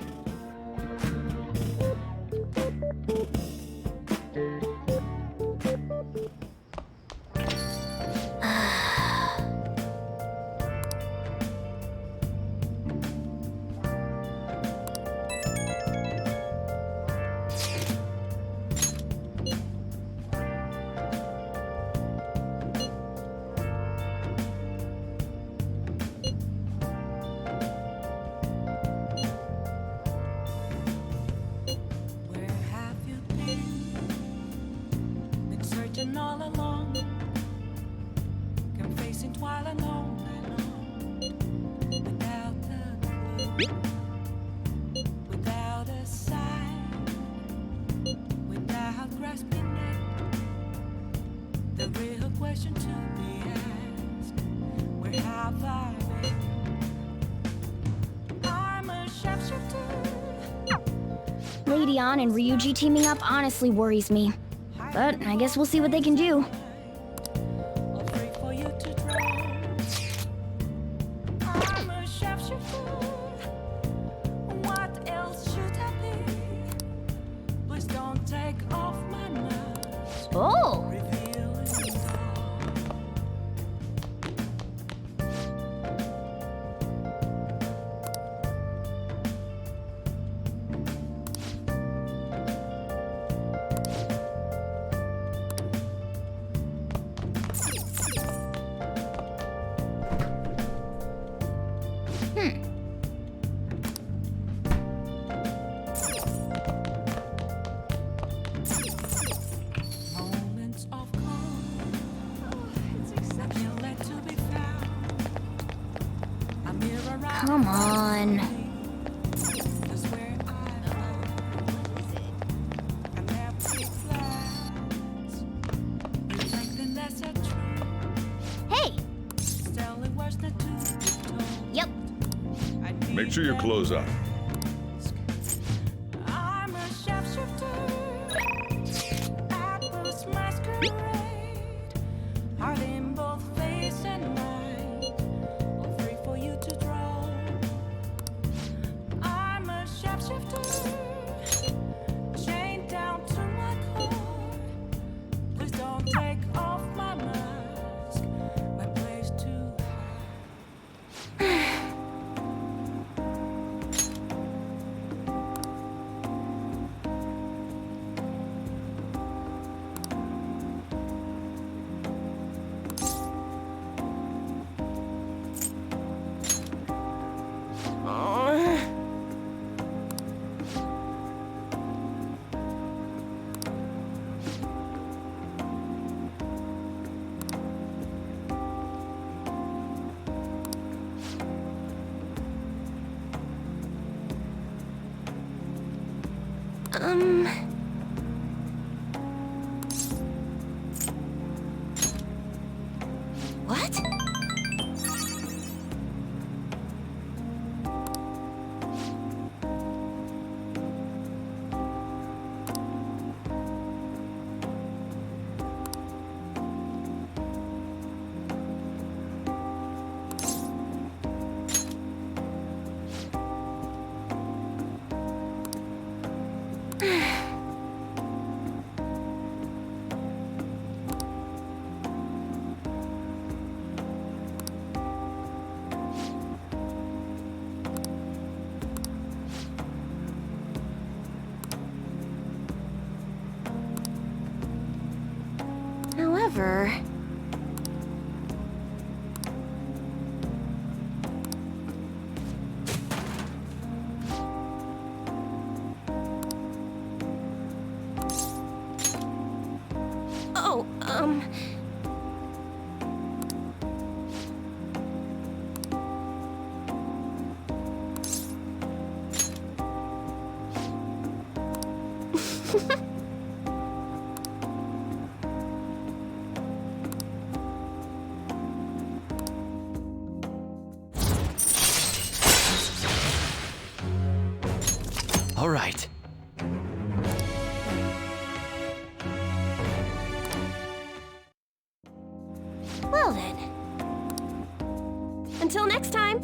All along, confessing while alone, without a clue, without a sign, without grasping it. The real question to be asked: where have I been? I'm a shapeshifter. Lady An and Ryuji teaming up honestly worries me. But I guess we'll see what they can do. What else should I be? Please don't take off my mask. Oh! Moments of calm, nothing left to be found. A mirror around. Come on. That's where I'm empty flats, reflecting that's a truth. Hey! Telling words not to be told. Yep. Make sure your clothes up. I'm a shapeshifter. Apples masquerade. Heart in both face and mind. All free for you to draw. I'm a shapeshifter. Chained down to my core. Please don't take off my mask. My place to What? However... Oh, Well then. Until next time.